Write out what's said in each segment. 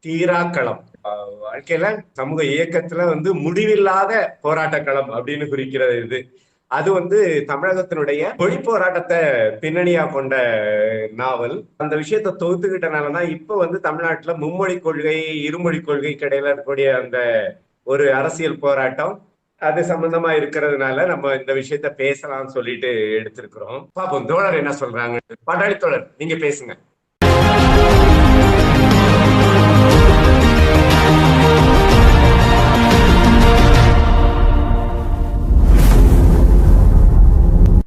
தீராக்களம். வாழ்க்கையில சமூக இயக்கத்துல முடிவில்லாத போராட்ட களம் அப்படின்னு குறிக்கிறது இது. அது தமிழகத்தினுடைய மொழி போராட்டத்தை பின்னணியா கொண்ட நாவல். அந்த விஷயத்தை தொகுத்துக்கிட்டனாலதான் இப்ப தமிழ்நாட்டுல மும்மொழி கொள்கை, இருமொழி கொள்கைக்கு இடையில இருக்கக்கூடிய அந்த ஒரு அரசியல் போராட்டம் அது சம்பந்தமா இருக்கிறதுனால நம்ம இந்த விஷயத்த பேசலாம்னு சொல்லிட்டு எடுத்திருக்கிறோம். பாப்போம் தோழர் என்ன சொல்றாங்க. பாட்டாளி தோழர், நீங்க பேசுங்க.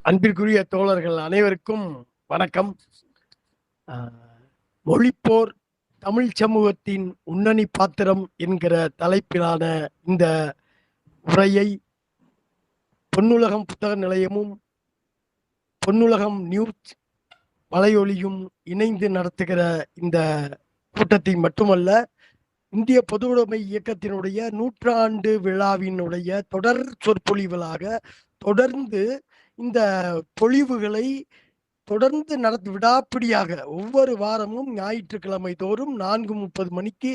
அன்பிற்குரிய தோழர்கள் அனைவருக்கும் வணக்கம். மொழிப்போர் தமிழ் சமூகத்தின் முன்னணி பாத்திரம் என்கிற தலைப்பிலான இந்த உரையை பொன்னுலகம் புத்தக நிலையமும் பொன்னுலகம் நியூஸ் வலையொலியும் இணைந்து நடத்துகிற இந்த கூட்டத்தை மட்டுமல்ல, இந்திய பொதுவுடைமை இயக்கத்தினுடைய 100 விழாவினுடைய தொடர் சொற்பொழிவுகளாக தொடர்ந்து இந்த பொழிவுகளை தொடர்ந்து விடாப்பிடியாக ஒவ்வொரு வாரமும் ஞாயிற்றுக்கிழமை தோறும் 4:30 மணிக்கு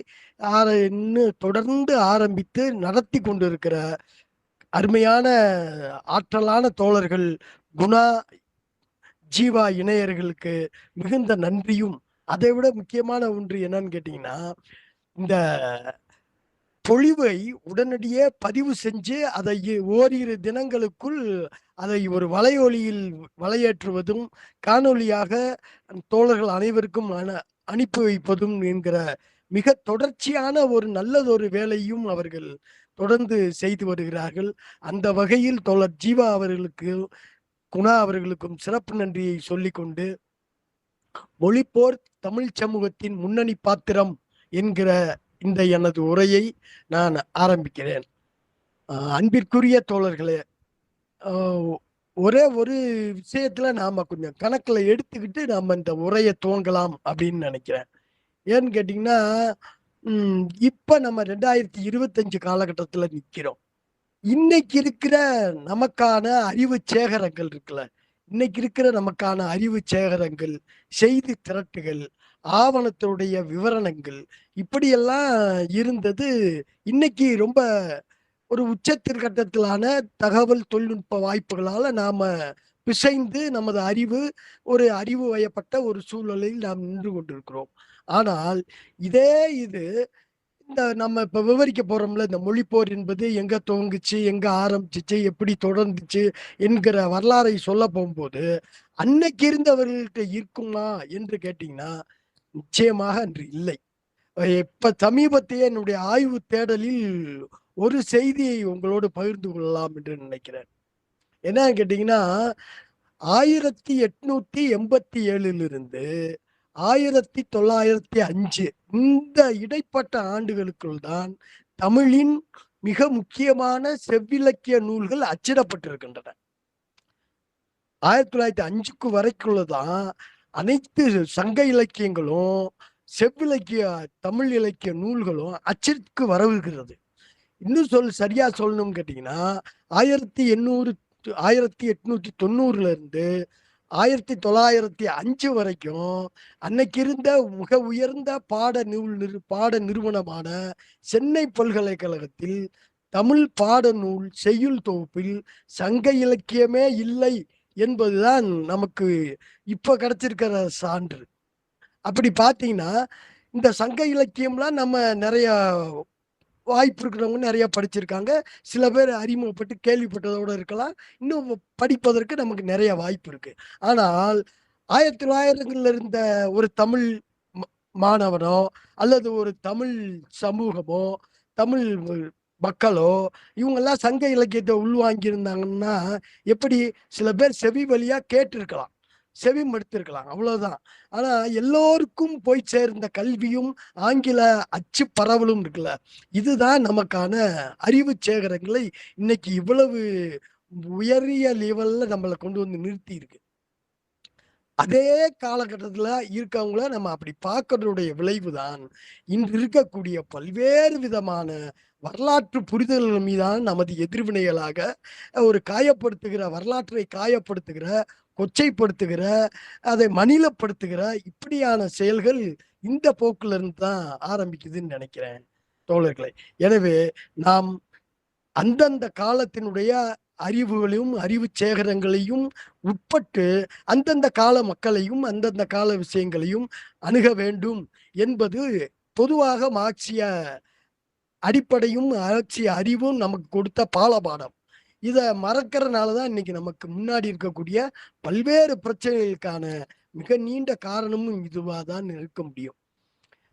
தொடர்ந்து ஆரம்பித்து நடத்தி கொண்டிருக்கிற அருமையான ஆற்றலான தோழர்கள் குணா, ஜீவா இணையர்களுக்கு மிகுந்த நன்றியும், அதை விட முக்கியமான ஒன்று என்னன்னு கேட்டீங்கன்னா, இந்த பொழிவை உடனடியே பதிவு செஞ்சு அதை ஓரிரு தினங்களுக்குள் அதை ஒரு வலையொலியில் வலையேற்றுவதும் காணொலியாக தோழர்கள் அனைவருக்கும் அனுப்பி வைப்பதும் என்கிற மிக தொடர்ச்சியான ஒரு நல்லதொரு வேலையும் அவர்கள் தொடர்ந்து செய்து வருகிறார்கள். அந்த வகையில் தோழர் ஜீவா அவர்களுக்கு, குணா அவர்களுக்கும் சிறப்பு நன்றியை சொல்லிக்கொண்டு, மொழிப்போர் தமிழ் சமூகத்தின் முன்னணி பாத்திரம் என்கிற இந்த எனது உரையை நான் ஆரம்பிக்கிறேன். அன்பிற்குரிய தோழர்களே, ஒரே ஒரு விஷயத்துல நாம கொஞ்சம் கணக்குல எடுத்துக்கிட்டு நாம இந்த உரையை துவங்கலாம் அப்படின்னு நினைக்கிறேன். ஏன்னு கேட்டீங்கன்னா, இப்ப நம்ம 2025 காலகட்டத்துல நிக்கிறோம். இன்னைக்கு இருக்கிற நமக்கான அறிவு சேகரங்கள் இருக்குல்ல, இன்னைக்கு இருக்கிற நமக்கான அறிவு சேகரங்கள், செய்தி திரட்டுகள், ஆவணத்துடைய விவரணங்கள் இப்படியெல்லாம் இருந்தது. இன்னைக்கு ரொம்ப ஒரு உச்சத்திற்கட்டத்திலான தகவல் தொழில்நுட்ப வாய்ப்புகளால நாம பிசைந்து நமது ஒரு அறிவு வயப்பட்ட ஒரு சூழலில் நாம் நின்று கொண்டிருக்கிறோம். ஆனால் இது இந்த நம்ம இப்ப விவரிக்க போறோம்ல, இந்த மொழிப்போர் என்பது எங்க துவங்குச்சு, எங்க ஆரம்பிச்சிச்சு, எப்படி தொடர்ந்துச்சு என்கிற வரலாறை சொல்ல போகும்போது அன்னைக்கு இருந்தவர்கள்ட்ட இருக்குமா என்று கேட்டீங்கன்னா நிச்சயமாக அன்று இல்லை. இப்ப சமீபத்தையே என்னுடைய ஆய்வு தேடலில் ஒரு செய்தியை உங்களோடு பகிர்ந்து கொள்ளலாம் என்று நினைக்கிறேன். என்னன்னு கேட்டீங்கன்னா, 1887 1905 இந்த இடைப்பட்ட ஆண்டுகளுக்குள் தான் தமிழின் மிக முக்கியமான செவ்விலக்கிய நூல்கள் அச்சிடப்பட்டிருக்கின்றன. 1905 வரைக்குள்ளதான் அனைத்து சங்க இலக்கியங்களும் செவ்விலக்கிய தமிழ் இலக்கிய நூல்களும் அச்சிற்கு வரவுகிறது. இன்னும் சரியா சொல்லணும்னு கேட்டீங்கன்னா, 1890 இருந்து 1905 வரைக்கும் அன்னைக்கு இருந்த மிக உயர்ந்த பாட நிறுவனமான சென்னை பல்கலைக்கழகத்தில் தமிழ் பாடநூல் செய்யுள் தொகுப்பில் சங்க இலக்கியமே இல்லை என்பதுதான் நமக்கு இப்ப கிடைச்சிருக்கிற சான்று. அப்படி பார்த்தீங்கன்னா, இந்த சங்க இலக்கியம்லாம் நம்ம நிறைய வாய்ப்பு இருக்கிறவங்க நிறைய படிச்சிருக்காங்க. சில பேர் அறிமுகப்பட்டு கேள்விப்பட்டதோடு இருக்கலாம். இன்னும் படிப்பதற்கு நமக்கு நிறைய வாய்ப்பு இருக்கு. ஆனால் 1900 இருந்த ஒரு தமிழ் மாணவனோ அல்லது ஒரு தமிழ் சமூகமோ தமிழ் மக்களோ இவங்கெல்லாம் சங்க இலக்கியத்தை உள்வாங்கி இருந்தாங்கன்னா எப்படி? சில பேர் செவி வழியா கேட்டிருக்கலாம், செவி மடுத்திருக்கலாம், அவ்வளவுதான். ஆனா எல்லோருக்கும் போய் சேர்ந்த கல்வியும் ஆங்கில அச்சு பரவலும் இருக்குல்ல, இதுதான் நமக்கான அறிவு சேகரங்களை இன்னைக்கு இவ்வளவு உயரிய லெவல்ல நம்மளை கொண்டு வந்து நிறுத்தி இருக்கு. அதே காலகட்டத்துல இருக்கவங்கள நம்ம அப்படி பார்க்கறதுடைய விளைவுதான் இன்று இருக்கக்கூடிய பல்வேறு விதமான வரலாற்று புரிதல்கள் மீதான நமது எதிர்வினைகளாக ஒரு காயப்படுத்துகிற, வரலாற்றை காயப்படுத்துகிற, கொச்சைப்படுத்துகிற, அதை மனிதப்படுத்துகிற இப்படியான செயல்கள் இந்த போக்குல இருந்து தான் ஆரம்பிக்குதுன்னு நினைக்கிறேன் தோழர்களே. எனவே நாம் அந்தந்த காலத்தினுடைய அறிவுகளையும் அறிவு சேகரங்களையும் உட்பட்டு அந்தந்த கால மக்களையும் அந்தந்த கால விஷயங்களையும் அணுக வேண்டும் என்பது பொதுவாக மார்க்சிய அடிப்படையும் மார்க்சிய அறிவும் நமக்கு கொடுத்த பாலபாடம். இதை மறக்கிறதுனாலதான் இன்னைக்கு நமக்கு முன்னாடி இருக்கக்கூடிய பல்வேறு பிரச்சனைகளுக்கான மிக நீண்ட காரணமும் இதுவாக தான் இருக்க முடியும்.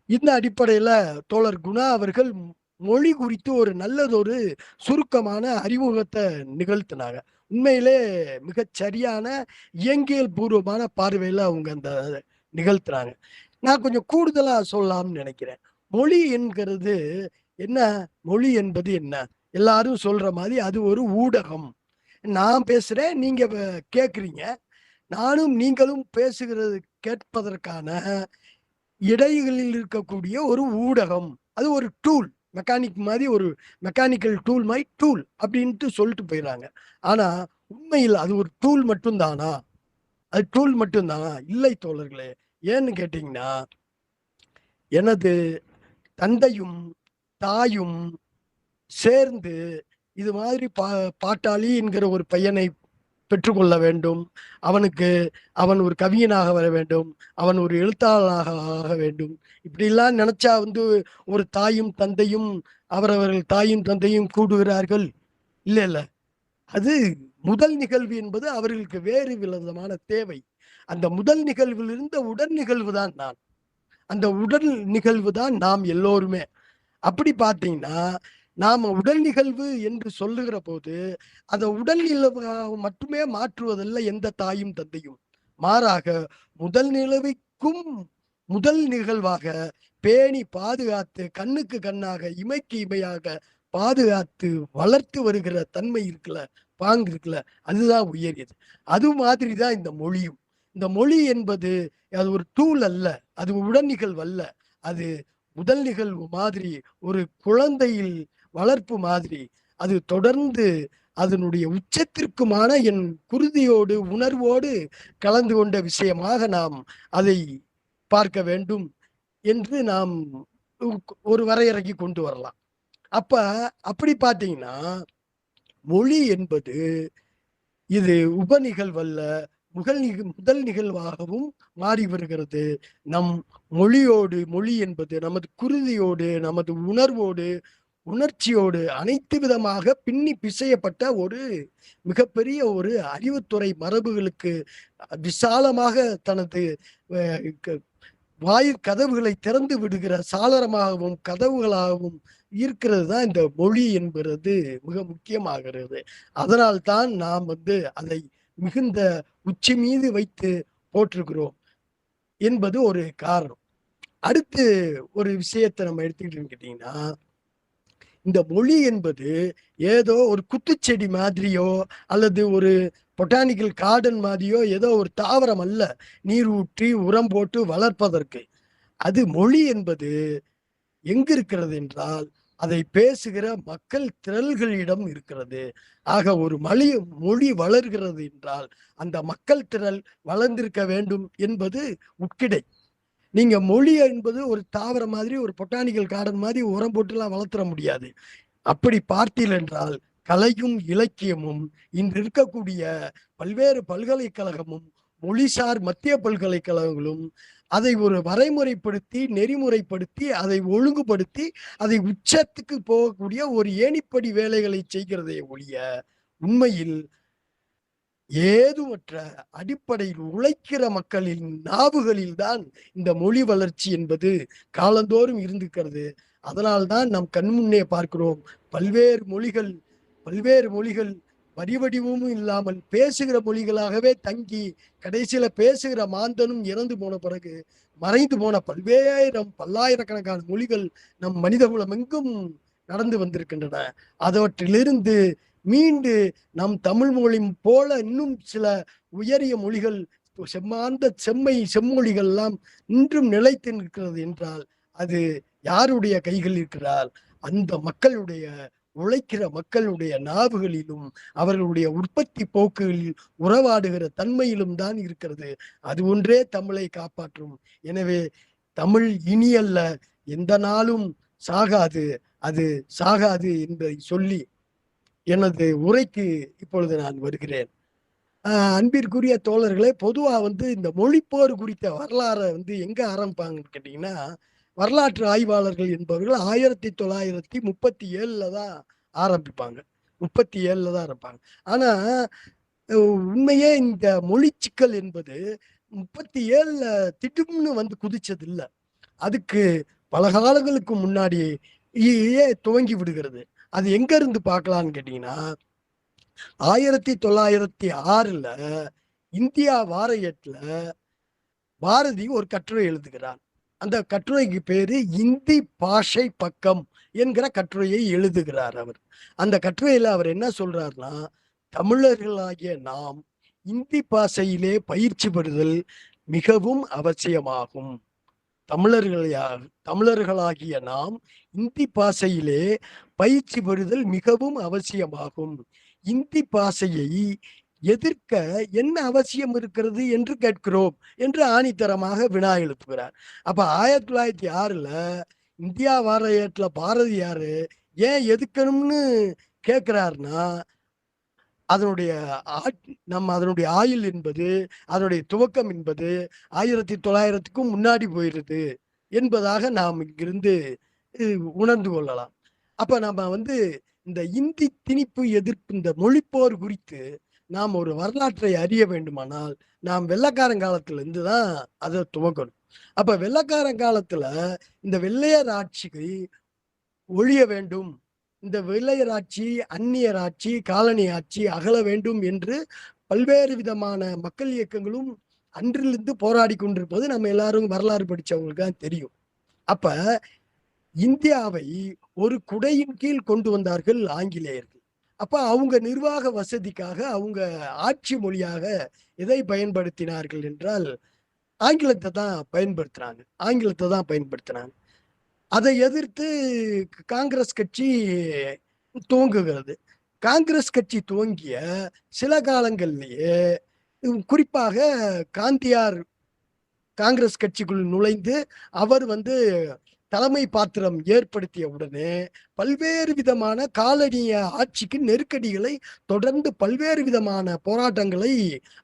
இந்த அடிப்படையில தோழர் குணா அவர்கள் மொழி குறித்து ஒரு நல்லதொரு சுருக்கமான அறிமுகத்தை நிகழ்த்தினாங்க. உண்மையிலே மிகச் சரியான இயங்கியல் பூர்வமான பார்வையில அவங்க அந்த நிகழ்த்துறாங்க. நான் கொஞ்சம் கூடுதலா சொல்லலாம்னு நினைக்கிறேன். மொழி என்கிறது என்ன? மொழி என்பது என்ன? எல்லாரும் சொல்ற மாதிரி அது ஒரு ஊடகம். நான் பேசுறேன், நீங்க கேட்குறீங்க. நானும் நீங்களும் பேசுகிறது கேட்பதற்கான இடைகளில் இருக்கக்கூடிய ஒரு ஊடகம். அது ஒரு டூல், மெக்கானிக் மாதிரி, ஒரு மெக்கானிக்கல் டூல் மாதிரி டூல் அப்படின்ட்டு சொல்லிட்டு போயிடறாங்க. ஆனா உண்மையில் அது ஒரு டூல் மட்டும்தானா? அது டூல் மட்டும்தானா? இல்லை தோழர்களே. ஏன்னு கேட்டீங்கன்னா, எனது தந்தையும் தாயும் சேர்ந்து இது மாதிரி பாட்டாளி என்கிற ஒரு பையனை பெற்றுக்கொள்ள வேண்டும், அவன் ஒரு கவிஞனாக வர வேண்டும், அவன் ஒரு எழுத்தாளராக ஆக வேண்டும், இப்படிலாம் நினைச்சா ஒரு தாயும் தந்தையும் அவரவர்கள் தாயும் தந்தையும் கூடுகிறார்கள்? இல்ல இல்ல. அது முதல் நிகழ்வு என்பது அவர்களுக்கு வேறு விதமான தேவை. அந்த முதல் நிகழ்வில் இருந்த உடல் நிகழ்வு தான் நான். அந்த உடல் நிகழ்வு தான் நாம் எல்லோருமே. அப்படி பார்த்தீங்கன்னா, நாம உடல் நிகழ்வு என்று சொல்லுகிற போது அதை உடல் நிகழ்வாக மட்டுமே மாற்றுவதல்ல எந்த தாயும் தந்தையும். மாறாக முதல் நிலவுக்கும் முதல் நிகழ்வாக பேணி பாதுகாத்து கண்ணுக்கு கண்ணாக இமைக்கு இமையாக பாதுகாத்து வளர்த்து வருகிற தன்மை இருக்குல்ல, பாங்கு இருக்குல்ல, அதுதான் உயரியது. அது மாதிரிதான் இந்த மொழியும். இந்த மொழி என்பது அது ஒரு டூல் அல்ல, அது உடல் நிகழ்வு அல்ல. அது முதல் நிகழ்வு மாதிரி, ஒரு குழந்தையில் வளர்ப்பு மாதிரி. அது தொடர்ந்து அதனுடைய உச்சத்திற்குமான என் குருதியோடு உணர்வோடு கலந்து கொண்ட விஷயமாக நாம் அதை பார்க்க வேண்டும் என்று நாம் ஒரு வரையறைக்கு கொண்டு வரலாம். அப்படி பார்த்தீங்கன்னா, மொழி என்பது இது உபநிகழ்வல்ல, முதல் நிகழ்வாகவும் மாறி வருகிறது. நம் மொழியோடு, மொழி என்பது நமது குருதியோடு, நமது உணர்வோடு, உணர்ச்சியோடு அனைத்து விதமாக பின்னி பிசையப்பட்ட ஒரு மிகப்பெரிய ஒரு அறிவுத்துறை மரபுகளுக்கு விசாலமாக தனது வாயிற் கதவுகளை திறந்து விடுகிற சாளரமாகவும் கதவுகளாகவும் இருக்கிறது தான் இந்த மொழி என்பது மிக முக்கியமாகிறது. அதனால்தான் நாம் அதை மிகுந்த உச்சி மீது வைத்து போற்றுகிறோம் என்பது ஒரு காரணம். அடுத்து ஒரு விஷயத்தை நம்ம எடுத்துக்கிட்டோம்னு கேட்டீங்கன்னா, இந்த மொழி என்பது ஏதோ ஒரு குத்துச்செடி மாதிரியோ அல்லது ஒரு பொட்டானிக்கல் கார்டன் மாதிரியோ ஏதோ ஒரு தாவரம் அல்ல, நீர் ஊற்றி உரம் போட்டு வளர்ப்பதற்கு. அது மொழி என்பது எங்கு இருக்கிறது என்றால் அதை பேசுகிற மக்கள் திரள்களிடம் இருக்கிறது. ஆக ஒரு மொழி வளர்கிறது என்றால் அந்த மக்கள் திரள் வளர்ந்திருக்க வேண்டும் என்பது உட்கிடை. நீங்க மொழி என்பது ஒரு தாவரம் மாதிரி, ஒரு பொட்டானிக்கல் கார்டன் மாதிரி உரம் போட்டுலாம் வளர்த்துற முடியாது. அப்படி பார்த்தீர்கள் என்றால் கலையும் இலக்கியமும் இன்று இருக்கக்கூடிய பல்வேறு பல்கலைக்கழகமும் மொழிசார் மத்திய பல்கலைக்கழகங்களும் அதை ஒரு வரைமுறைப்படுத்தி நெறிமுறைப்படுத்தி அதை ஒழுங்குபடுத்தி அதை உச்சத்துக்கு போகக்கூடிய ஒரு ஏணிப்படி வேலைகளை செய்கிறதே ஒழிய உண்மையில் ஏதுமற்ற அடிப்படையில் உழைக்கிற மக்களின் நாவுகளில் தான் இந்த மொழி வளர்ச்சி என்பது காலந்தோறும் இருந்திருக்கிறது. அதனால்தான் நம் கண்முன்னே பார்க்கிறோம் பல்வேறு மொழிகள் வடிவடிவமும் இல்லாமல் பேசுகிற மொழிகளாகவே தங்கி கடைசியில பேசுகிற மாந்தனும் இறந்து போன பிறகு மறைந்து போன பல்லாயிரக்கணக்கான மொழிகள் நம் மனிதகுலம் எங்கும் நடந்து வந்திருக்கின்றன. அவற்றிலிருந்து மீண்டு நம் தமிழ் மொழி போல இன்னும் சில உயரிய மொழிகள், செம்மொழிகள் எல்லாம் இன்றும் நிலைத்து நிற்கிறது என்றால் அது யாருடைய கைகள் இருக்கிறார்? அந்த மக்களுடைய, உழைக்கிற மக்களுடைய நாவுகளிலும் அவர்களுடைய உற்பத்தி போக்குகளில் உறவாடுகிற தன்மையிலும் தான் இருக்கிறது. அது ஒன்றே தமிழை காப்பாற்றும். எனவே தமிழ் இனியல்ல, எந்த நாளும் சாகாது, அது சாகாது என்பதை சொல்லி எனது உரைக்கு இப்பொழுது நான் வருகிறேன். அன்பிற்குரிய தோழர்களே, பொதுவா இந்த மொழிப்போர் குறித்த வரலாறை எங்க ஆரம்பிப்பாங்கன்னு கேட்டீங்கன்னா, வரலாற்று ஆய்வாளர்கள் என்பவர்கள் 1937 தான் ஆரம்பிப்பாங்க. 37 தான் ஆரம்பிப்பாங்க. ஆனா உண்மையே இந்த மொழி சிக்கல் என்பது 37 திடும்னு குதிச்சது இல்ல. அதுக்கு பல காலங்களுக்கு முன்னாடியே துவங்கி விடுகிறது. அது எங்க இருந்து பார்க்கலான்னு கேட்டீங்கன்னா, 1906 இந்தியா வார ஏட்டுல பாரதி ஒரு கட்டுரை எழுதுகிறார். அந்த கட்டுரைக்கு பேரு இந்தி பாஷை பக்கம் என்கிற கட்டுரையை எழுதுகிறார் அவர். அந்த கட்டுரையில அவர் என்ன சொல்றாருன்னா, தமிழர்களாகிய நாம் இந்தி பாஷையிலே பயிற்சி பெறுதல் மிகவும் அவசியமாகும். தமிழர்களாகிய நாம் இந்தி பாஷையிலே பயிற்சி பெறுதல் மிகவும் அவசியமாகும். இந்தி பாஷையை எதிர்க்க என்ன அவசியம் இருக்கிறது என்று கேட்கிறோம் என்று ஆணித்தரமாக வினா எழுப்புகிறார். அப்ப 1906 இந்தியா வார ஏட்டுல பாரதியாரு ஏன் எதுக்கணும்னு கேட்கிறாருன்னா, அதனுடைய அதனுடைய ஆயுள் என்பது, அதனுடைய துவக்கம் என்பது 1900க்கும் முன்னாடி போயிருது என்பதாக நாம் இங்கிருந்து உணர்ந்து கொள்ளலாம். அப்ப நம்ம இந்த இந்தி திணிப்பு எதிர்ப்பு, இந்த மொழிப்போர் குறித்து நாம் ஒரு வரலாற்றை அறிய வேண்டுமானால் நாம் வெள்ளைக்காரங்காலத்துல தான் அதை துவக்கணும். அப்ப வெள்ளைக்காரங்காலத்துல இந்த வெள்ளையர் ஆட்சிக்கு ஒழிய வேண்டும், இந்த வெள்ளையர் ஆட்சி, அந்நியர் ஆட்சி, காலனி ஆட்சி அகல வேண்டும் என்று பல்வேறு விதமான மக்கள் இயக்கங்களும் அன்றிலிருந்து போராடி கொண்டிருப்பது நம்ம எல்லாரும் வரலாறு படிச்சவங்களுக்கு தான் தெரியும். அப்ப இந்தியாவை ஒரு குடையின் கீழ் கொண்டு வந்தார்கள் ஆங்கிலேயர்கள். அப்ப அவங்க நிர்வாக வசதிக்காக அவங்க ஆட்சி மொழியாக எதை பயன்படுத்தினார்கள் என்றால் ஆங்கிலத்தை தான் பயன்படுத்தினாங்க. அதை எதிர்த்து காங்கிரஸ் கட்சி துவங்குகிறது. காங்கிரஸ் கட்சி துவங்கிய சில காலங்களிலேயே குறிப்பாக காந்தியார் காங்கிரஸ் கட்சிக்குள் நுழைந்து அவர் தலைமை பாத்திரம் ஏற்படுத்திய உடனே பல்வேறு விதமான காலனிய ஆட்சிக்கு நெருக்கடிகளை தொடர்ந்து பல்வேறு விதமான போராட்டங்களை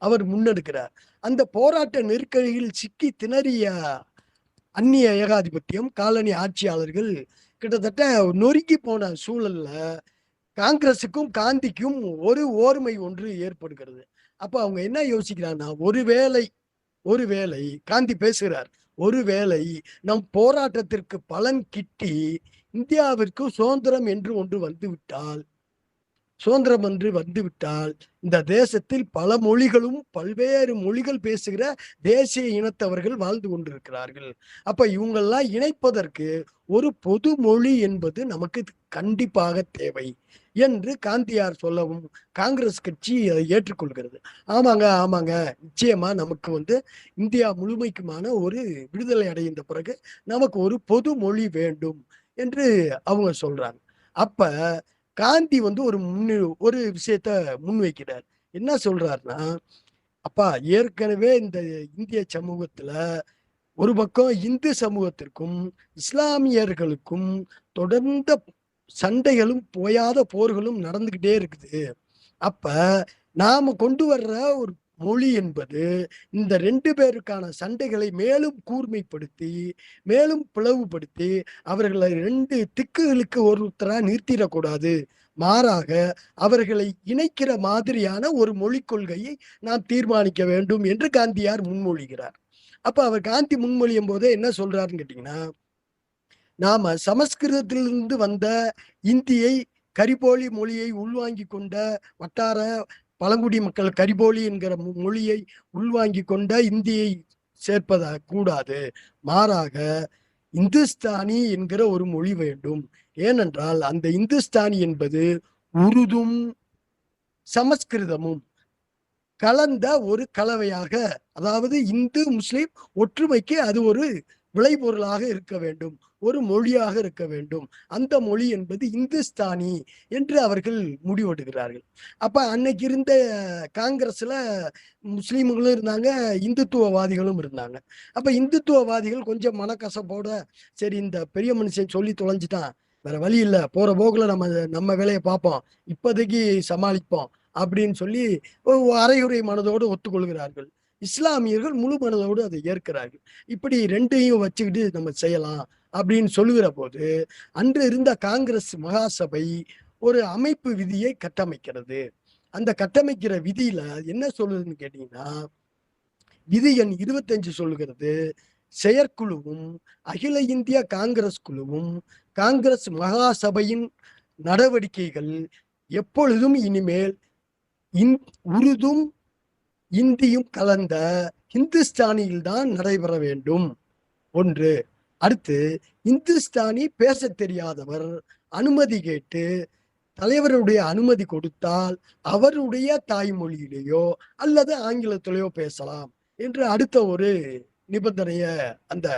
அவர் முன்னெடுக்கிறார். அந்த போராட்ட நெருக்கடியில் சிக்கி திணறிய அந்நிய ஏகாதிபத்தியம், காலனி ஆட்சியாளர்கள் கிட்டத்தட்ட நொறுங்கி போன சூழல்ல காங்கிரஸுக்கும் காந்திக்கும் ஒரு ஓர்மை ஒன்று ஏற்படுகிறது. அப்ப அவங்க என்ன யோசிக்கிறாங்கன்னா, ஒருவேளை காந்தி பேசுகிறார், ஒருவேளை நம் போராட்டத்திற்கு பலன் கிட்டி இந்தியாவிற்கு சுதந்திரம் என்று ஒன்று வந்துவிட்டால் இந்த தேசத்தில் பல மொழிகளும் பல்வேறு மொழிகள் பேசுகிற தேசிய இனத்தவர்கள் வாழ்ந்து கொண்டிருக்கிறார்கள். அப்ப இவங்கெல்லாம் இணைப்பதற்கு ஒரு பொது மொழி என்பது நமக்கு கண்டிப்பாக தேவை என்று காந்தியார் சொல்லவும் காங்கிரஸ் கட்சி அதை ஏற்றுக்கொள்கிறது. ஆமாங்க, நிச்சயமா நமக்கு இந்தியா முழுமைக்குமான ஒரு விடுதலை அடைந்த பிறகு நமக்கு ஒரு பொது மொழி வேண்டும் என்று அவங்க சொல்றாங்க. அப்ப காந்தி ஒரு விஷயத்த முன்வைக்கிறார். என்ன சொல்றாருன்னா, அப்பா ஏற்கனவே இந்த இந்திய சமூகத்துல ஒரு பக்கம் இந்து சமூகத்திற்கும் இஸ்லாமியர்களுக்கும் தொடர்ந்த சண்டைகளும் போயாத போர்களும் நடந்துகிட்டே இருக்குது. அப்ப நாம கொண்டு வர்ற ஒரு மொழி என்பது இந்த 2 பேருக்கான சண்டைகளை மேலும் கூர்மைப்படுத்தி மேலும் பிளவுபடுத்தி அவர்களை 2 திக்குகளுக்கு ஒருத்தரா நிறுத்திடக்கூடாது, மாறாக அவர்களை இணைக்கிற மாதிரியான ஒரு மொழிக் கொள்கையை நாம் தீர்மானிக்க வேண்டும் என்று காந்தியார் முன்மொழிகிறார். அப்ப அவர் காந்தி முன்மொழியும் போதே என்ன சொல்றாருன்னு கேட்டீங்கன்னா, நாம சமஸ்கிருதத்திலிருந்து வந்த இந்தியை, கரிபோலி மொழியை உள்வாங்கி கொண்ட வட்டார பழங்குடி மக்கள் கரிபோலி என்கிற மொழியை உள்வாங்கி கொண்ட இந்தியை சேர்ப்பதா கூடாது, மாறாக இந்துஸ்தானி என்கிற ஒரு மொழி வேண்டும். ஏனென்றால் அந்த இந்துஸ்தானி என்பது உருதும் சமஸ்கிருதமும் கலந்த ஒரு கலவையாக, அதாவது இந்து முஸ்லிம் ஒற்றுமைக்கு அது ஒரு விளைபொருளாக இருக்க வேண்டும், ஒரு மொழியாக இருக்க வேண்டும். அந்த மொழி என்பது இந்துஸ்தானி என்று அவர்கள் முடிவெடுக்கிறார்கள். அப்ப அன்னைக்கு இருந்த காங்கிரஸ்ல முஸ்லீம்களும் இருந்தாங்க, இந்துத்துவவாதிகளும் இருந்தாங்க. அப்ப இந்துத்துவவாதிகள் கொஞ்சம் மனக்கசப்போட, சரி இந்த பெரிய மனுஷன் சொல்லி தொலைஞ்சிட்டான், வேற வழி இல்ல, போற போக்குல நம்ம நம்ம வேலையை பார்ப்போம், இப்போதைக்கு சமாளிப்போம் அப்படின்னு சொல்லி ஒரு அரைகுறை மனதோடு ஒத்துக்கொள்கிறார்கள். இஸ்லாமியர்கள் முழு மனதோடு அதை ஏற்கிறார்கள். இப்படி ரெண்டையும் வச்சுக்கிட்டு நம்ம செய்யலாம் அப்படின்னு சொல்லுகிற போது, அன்று இருந்த காங்கிரஸ் மகாசபை ஒரு அமைப்பு விதியை கட்டமைக்கிறது. அந்த கட்டமைக்கிற விதியில என்ன சொல்லுதுன்னு கேட்டீங்கன்னா, விதி எண் 25 சொல்லுகிறது, செயற்குழுவும் அகில இந்திய காங்கிரஸ் குழுவும் காங்கிரஸ் மகாசபையின் நடவடிக்கைகள் எப்பொழுதும் இனிமேல் உருதும் இந்தியும் கலந்த இந்துஸ்தானியில் தான் நடைபெற வேண்டும். ஒன்று. அடுத்து, இந்துஸ்தானி பேச தெரியாதவர் அனுமதி கேட்டு தலைவருடைய அனுமதி கொடுத்தால் அவருடைய தாய்மொழியிலேயோ அல்லது ஆங்கிலத்திலேயோ பேசலாம் என்று அடுத்த ஒரு நிபந்தனைய அந்த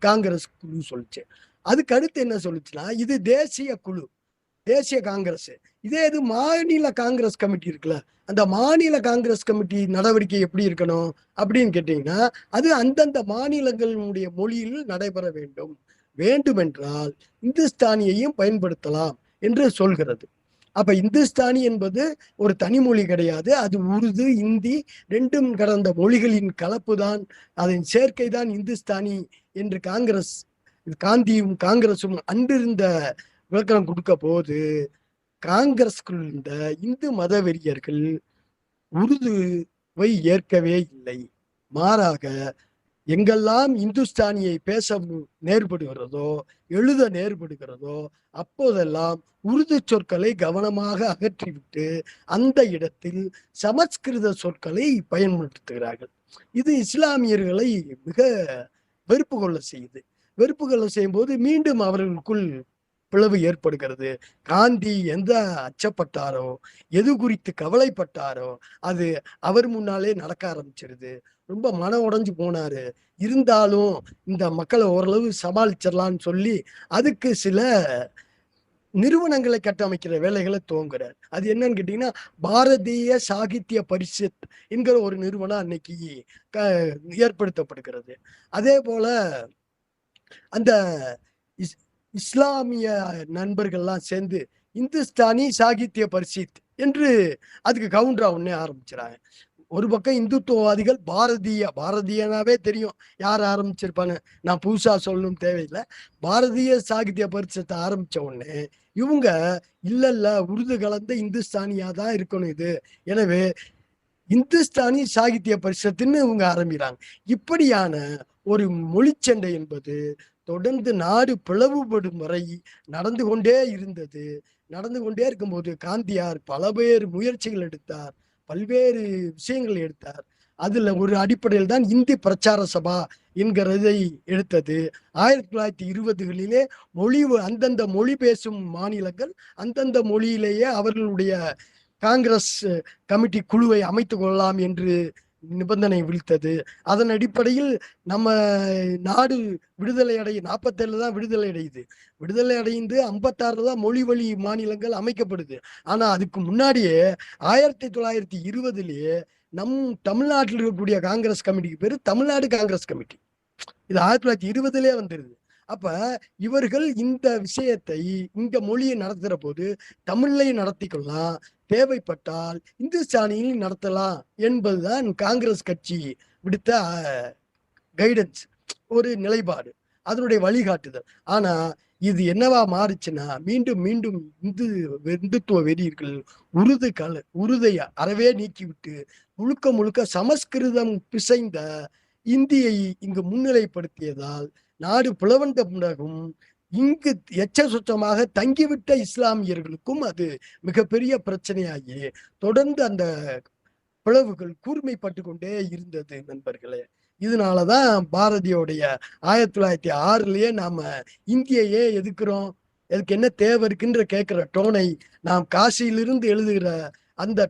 காங்கிரஸ் குழு சொல்லிச்சு. அதுக்கு அடுத்து என்ன சொல்லுச்சுன்னா, இது தேசிய குழு, தேசிய காங்கிரஸ். இதே இது மாநில காங்கிரஸ் கமிட்டி இருக்குல்ல, அந்த மாநில காங்கிரஸ் கமிட்டி நடவடிக்கை எப்படி இருக்கணும் அப்படின்னு கேட்டீங்கன்னா, அது அந்தந்த மாநிலங்களுடைய மொழியில் நடைபெற வேண்டும், வேண்டுமென்றால் இந்துஸ்தானியையும் பயன்படுத்தலாம் என்று சொல்கிறது. அப்ப இந்துஸ்தானி என்பது ஒரு தனி மொழி கிடையாது, அது உருது இந்தி ரெண்டும் கடந்த மொழிகளின் கலப்பு தான், அதன் சேர்க்கை தான் இந்துஸ்தானி என்று காந்தியும் காங்கிரசும் அன்றிருந்த விளக்கம் கொடுக்க போது, காங்கிரஸ்குள் இருந்த இந்து மத வெறியர்கள் உருதுவை ஏற்கவே இல்லை. மாறாக எங்கெல்லாம் இந்துஸ்தானியை பேச நேர்படுகிறதோ, எழுத நேர்படுகிறதோ அப்போதெல்லாம் உருது சொற்களை கவனமாக அகற்றிவிட்டு அந்த இடத்தில் சமஸ்கிருத சொற்களை பயன்படுத்துகிறார்கள். இது இஸ்லாமியர்களை மிக வெறுப்பு கொள்ள செய்யுது. வெறுப்பு கொள்ள செய்யும் போது மீண்டும் அவர்களுக்குள் பிளவு ஏற்படுகிறது. காந்தி எந்த அச்சப்பட்டாரோ, எது குறித்து கவலைப்பட்டாரோ அது அவர் முன்னாலே நடக்க ஆரம்பிச்சிருது. ரொம்ப மன உடைஞ்சு போனாரு. இருந்தாலும் இந்த மக்களை ஓரளவு சமாளிச்சிடலான்னு சொல்லி அதுக்கு சில நிறுவனங்களை கட்டமைக்கிற வேலைகளை துவங்குறார். அது என்னன்னு கேட்டீங்கன்னா, பாரதிய சாகித்ய பரிஷத் என்கிற ஒரு நிறுவனம் அன்னைக்கு ஏற்படுத்தப்படுகிறது. அதே போல அந்த இஸ்லாமிய நண்பர்கள்லாம் சேர்ந்து இந்துஸ்தானி சாகித்ய பரிஷத் என்று அதுக்கு கவுண்டரா ஒன்னே ஆரம்பிச்சிடாங்க. ஒரு பக்கம் இந்துத்துவவாதிகள் பாரதியனாவே தெரியும் யார் ஆரம்பிச்சிருப்பாங்க, நான் புதுசா சொல்லணும் தேவையில்லை. பாரதிய சாகித்ய பரிஷத்தை ஆரம்பிச்ச உடனே இவங்க இல்ல உருது கலந்த இந்துஸ்தானியா தான் இருக்கணும் இது, எனவே இந்துஸ்தானி சாகித்ய பரிஷத்துன்னு இவங்க ஆரம்பிக்கிறாங்க. இப்படியான ஒரு மொழிச்சண்டை என்பது தொடர்ந்து நாடு பிளவுபடும் வரை நடந்து கொண்டே இருந்தது. நடந்து கொண்டே இருக்கும்போது காந்தியார் பல்வேறு முயற்சிகள் எடுத்தார், பல்வேறு விஷயங்கள் எடுத்தார். அதுல ஒரு அடிப்படையில் தான் இந்தி பிரச்சார சபா என்கிறதை எடுத்தது. 1920களிலே அந்தந்த மொழி பேசும் மாநிலங்கள் அந்தந்த மொழியிலேயே அவர்களுடைய காங்கிரஸ் கமிட்டி குழுவை அமைத்துக் கொள்ளலாம் என்று நிபந்தனை விழித்தது. அதன் அடிப்படையில் நம்ம நாடு விடுதலை 47 தான் விடுதலை அடையுது. விடுதலை அடைந்து 56 தான் மொழி வழி மாநிலங்கள் அமைக்கப்படுது. ஆனா அதுக்கு முன்னாடியே 1920லேயே நம் தமிழ்நாட்டில் இருக்கக்கூடிய காங்கிரஸ் கமிட்டிக்கு பேரு தமிழ்நாடு காங்கிரஸ் கமிட்டி. இது 1920லே வந்துருது. அப்ப இவர்கள் இந்த விஷயத்தை இந்த மொழியை நடத்துற போது தமிழ்லையும் நடத்தி கொள்ளலாம், தேவைப்பட்டால் இந்துஸ்தானியில் நடத்தலாம் என்பதுதான் காங்கிரஸ் கட்சி விடுத்த கைடன்ஸ், ஒரு நிலைப்பாடு, அதனுடைய வழிகாட்டுதல். ஆனா இது என்னவா மாறுச்சுன்னா, மீண்டும் மீண்டும் இந்துத்துவ வெறியர்கள் உருதை அறவே நீக்கிவிட்டு முழுக்க சமஸ்கிருதம் பிசைந்த இந்தியை இங்கு முன்னிலைப்படுத்தியதால் நாடு பிளவண்ட பிறகும் இங்கு எச்ச சுத்தமாக தங்கிவிட்ட இஸ்லாமியர்களுக்கும் அது மிகப்பெரிய பிரச்சனையாகி தொடர்ந்து அந்த பிளவுகள் கூர்மைப்பட்டு கொண்டே இருந்தது நண்பர்களே. இதனாலதான் பாரதியோடைய 1906லேயே நாம இந்தியையே எதுக்குறோம், அதுக்கு என்ன தேவை இருக்குன்ற கேட்கிற டோனை நாம் காசியிலிருந்து எழுதுகிற அந்த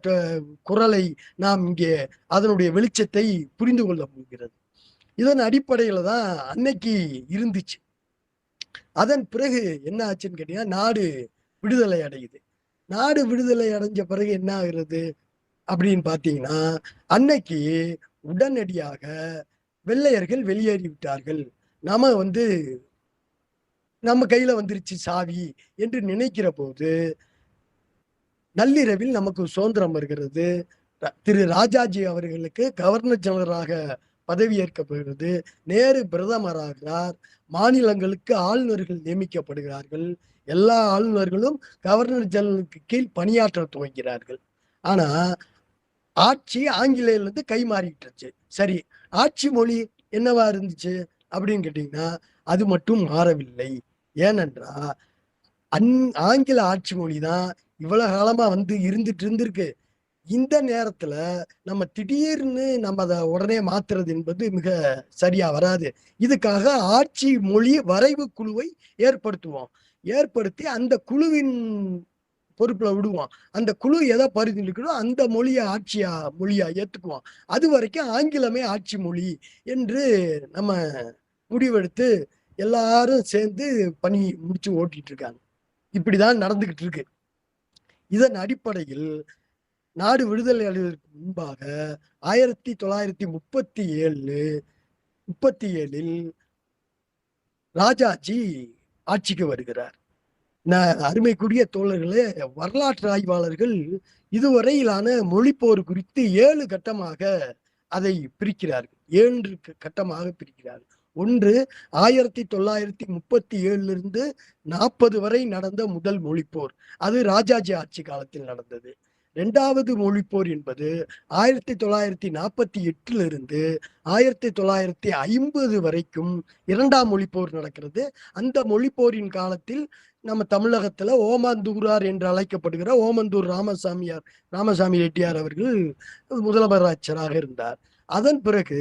குரலை நாம் இங்கே அதனுடைய வெளிச்சத்தை புரிந்து கொள்ள முடிகிறது. இதன் அடிப்படையில தான் அன்னைக்கு இருந்துச்சு. அதன் பிறகு என்ன ஆச்சுன்னு கேட்டீங்கன்னா, நாடு விடுதலை அடையுது. நாடு விடுதலை அடைஞ்ச பிறகு என்ன ஆகுறது அப்படின்னு பார்த்தீங்கன்னா, அன்னைக்கு உடனடியாக வெள்ளையர்கள் வெளியேறி விட்டார்கள். நாம வந்து நம்ம கையில வந்துருச்சு சாவி என்று நினைக்கிற போது, நள்ளிரவில் நமக்கு சுதந்திரம் வருகிறது. திரு ராஜாஜி அவர்களுக்கு கவர்னர் ஜெனரலாக பதவியேற்கப்படுகிறது. நேரு பிரதமராகிறார். மாநிலங்களுக்கு ஆளுநர்கள் நியமிக்கப்படுகிறார்கள். எல்லா ஆளுநர்களும் கவர்னர் ஜெனரலுக்கு கீழ் பணியாற்ற துவங்கிறார்கள். ஆனா ஆட்சி ஆங்கிலேயிலிருந்து கை மாறிட்டுருச்சு. சரி, ஆட்சி மொழி என்னவா இருந்துச்சு அப்படின்னு கேட்டீங்கன்னா, அது மட்டும் மாறவில்லை. ஏனென்றா ஆங்கில ஆட்சி மொழி தான் இவ்வளவு காலமா வந்து இருந்துட்டு இருந்திருக்கு. இந்த நேரத்துல நம்ம திடீர்னு நம்ம அதை உடனே மாத்துறது என்பது மிக சரியா வராது. இதுக்காக ஆட்சி மொழி வரைவு குழுவை ஏற்படுத்துவோம். ஏற்படுத்தி அந்த குழுவின் பொறுப்புல விடுவோம். அந்த குழு எதை பரிந்துரைக்கிறதோ அந்த மொழியை மொழியா ஏத்துக்குவோம். அது வரைக்கும் ஆங்கிலமே ஆட்சி மொழி என்று நம்ம முடிவெடுத்து எல்லாரும் சேர்ந்து பணி முடிச்சு ஓட்டிட்டு இருக்காங்க. இப்படிதான் நடந்துகிட்டு இருக்கு. இதன் அடிப்படையில் நாடு விடுதலை அடைவதற்கு முன்பாக 1937 ராஜாஜி ஆட்சிக்கு வருகிறார். அருமைக்குரிய தோழர்களே, வரலாற்று ஆய்வாளர்கள் இதுவரையிலான மொழிப்போர் குறித்து 7 கட்டமாக அதை பிரிக்கிறார்கள். 7 கட்டமாக பிரிக்கிறார்கள். ஒன்று 1937 40 வரை நடந்த முதல் மொழிப்போர். அது ராஜாஜி ஆட்சி காலத்தில் நடந்தது. 2வது மொழிப்போர் என்பது 1948 1950 வரைக்கும் 2ஆம் மொழிப்போர் நடக்கிறது. அந்த மொழிப்போரின் காலத்தில் நம்ம தமிழகத்துல ஓமந்தூரார் என்று அழைக்கப்படுகிற ஓமந்தூர் ராமசாமி ரெட்டியார் அவர்கள் முதலமைச்சராக இருந்தார். அதன் பிறகு